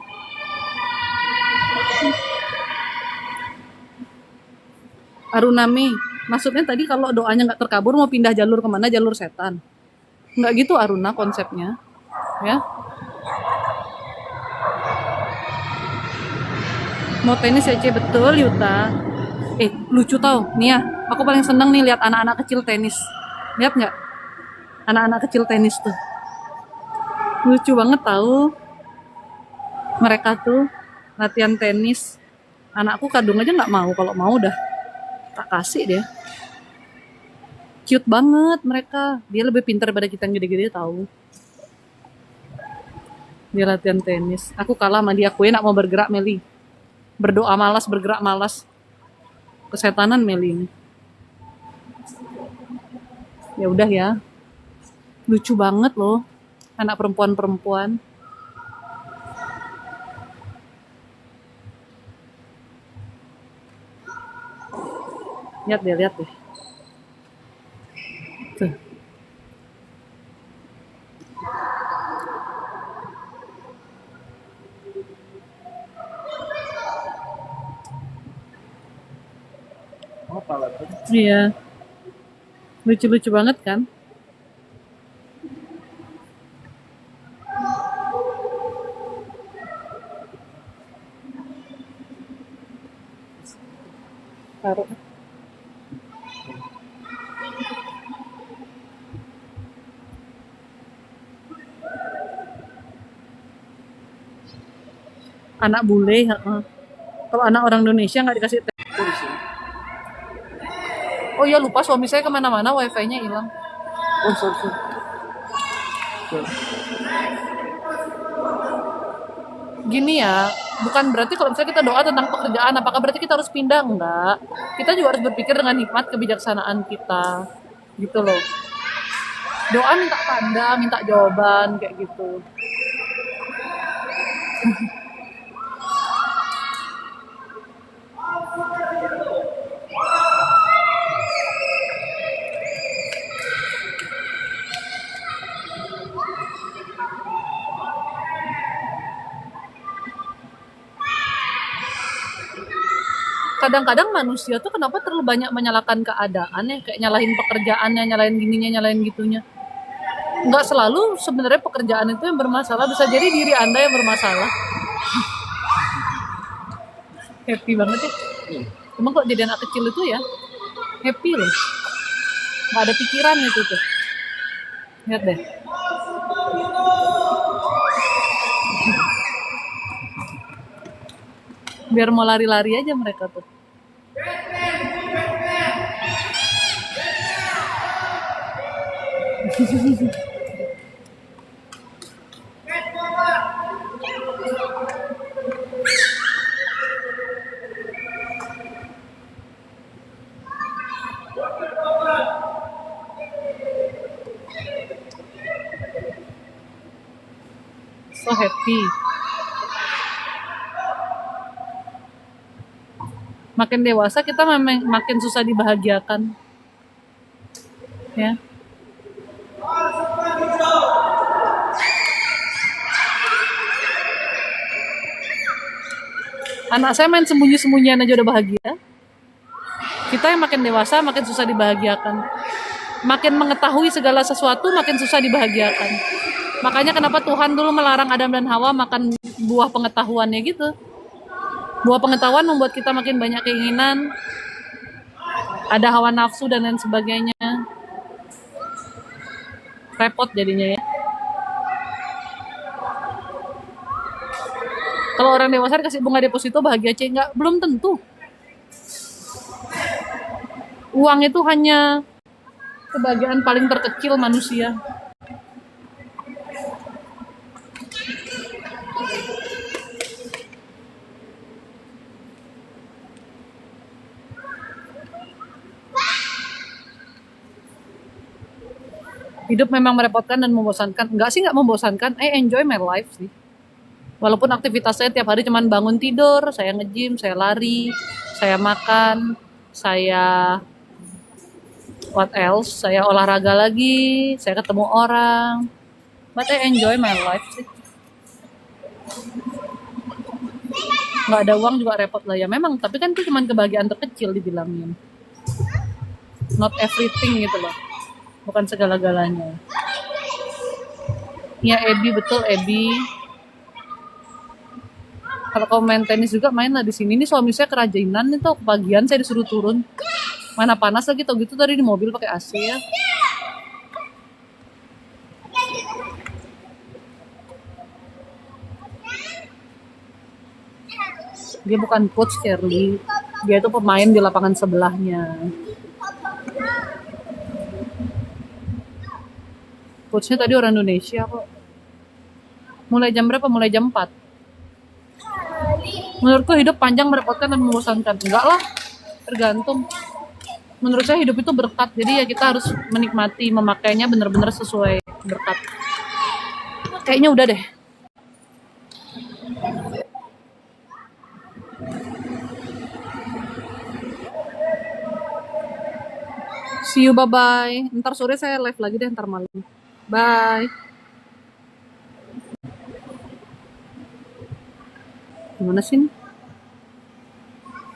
A: Arunami, maksudnya tadi kalau doanya nggak terkabur mau pindah jalur kemana? Jalur setan. Nggak gitu Aruna konsepnya, ya. Mau tenis ya, Ce? Betul, Yuta. Lucu tau. Nih ya, aku paling seneng nih lihat anak-anak kecil tenis. Lihat nggak? Anak-anak kecil tenis tuh. Lucu banget tahu. Mereka tuh latihan tenis. Anakku kadung aja nggak mau. Kalau mau udah tak kasih dia. Cute banget mereka. Dia lebih pintar daripada kita yang gede-gede tahu. Dia latihan tenis. Aku kalah sama dia. Aku nak mau bergerak, Meli. Berdoa malas, bergerak malas. Kesetanan Meli ini. Ya udah ya. Lucu banget loh. Anak perempuan-perempuan. Lihat deh, lihat deh. Tuh.
B: Oh, pala tuh.
A: Iya. Lucu-lucu banget kan? Taruh. Anak bule, heeh. Kalau anak orang Indonesia nggak dikasih tempo di sini. Oh iya lupa suami saya kemana-mana wifi-nya hilang.
B: Oh, sorry.
A: Gini ya, bukan berarti kalau misalnya kita doa tentang pekerjaan, apakah berarti kita harus pindah? Enggak. Kita juga harus berpikir dengan hikmat kebijaksanaan kita. Gitu loh. Doa minta tanda, minta jawaban, kayak gitu. Kadang-kadang manusia tuh kenapa terlalu banyak menyalahkan keadaan ya, kayak nyalahin pekerjaannya, nyalahin gininya, nyalahin gitunya. Nggak selalu sebenarnya pekerjaan itu yang bermasalah, bisa jadi diri Anda yang bermasalah. Happy banget ya. Emang kok jadi anak kecil itu ya, happy loh. Nggak ada pikiran itu tuh. Lihat deh. Biar mau lari-lari aja mereka tuh. So happy. Makin dewasa kita memang makin susah dibahagiakan. Ya. Anak saya main sembunyi-sembunyian aja udah bahagia. Kita yang makin dewasa makin susah dibahagiakan. Makin mengetahui segala sesuatu makin susah dibahagiakan. Makanya kenapa Tuhan dulu melarang Adam dan Hawa makan buah pengetahuannya gitu. Buah pengetahuan membuat kita makin banyak keinginan. Ada hawa nafsu dan lain sebagainya. Repot jadinya ya. Kalau orang dewasa dikasih bunga deposito bahagia aja enggak, belum tentu. Uang itu hanya kebahagiaan paling terkecil manusia. Hidup memang merepotkan dan membosankan. Enggak sih, enggak membosankan. I enjoy my life sih. Walaupun aktivitas saya tiap hari cuman bangun tidur, saya nge-gym, saya lari, saya makan, saya what else? Saya olahraga lagi, saya ketemu orang. But I enjoy my life sih. Nggak ada uang juga repot lah ya. Memang, tapi kan itu cuman kebahagiaan terkecil dibilangin. Not everything gitu loh. Bukan segala-galanya. Ya Ebi, betul Ebi. Kalau kamu main tenis juga main lah di sini. Ini suami saya kerajinan nih tuh, kepagian saya disuruh turun. Mana panas lagi tau gitu tadi di mobil pakai AC ya. Dia bukan coach Shirley, dia itu pemain di lapangan sebelahnya. Coachnya tadi orang Indonesia kok. Mulai jam berapa? Mulai jam 4. Menurutku hidup panjang, merepotkan, dan membosankan. Enggak lah, tergantung. Menurut saya hidup itu berkat, jadi ya kita harus menikmati, memakainya benar-benar sesuai berkat. Kayaknya udah deh. See you, bye-bye. Ntar sore saya live lagi deh, ntar malam. Bye. Gimana sih ini?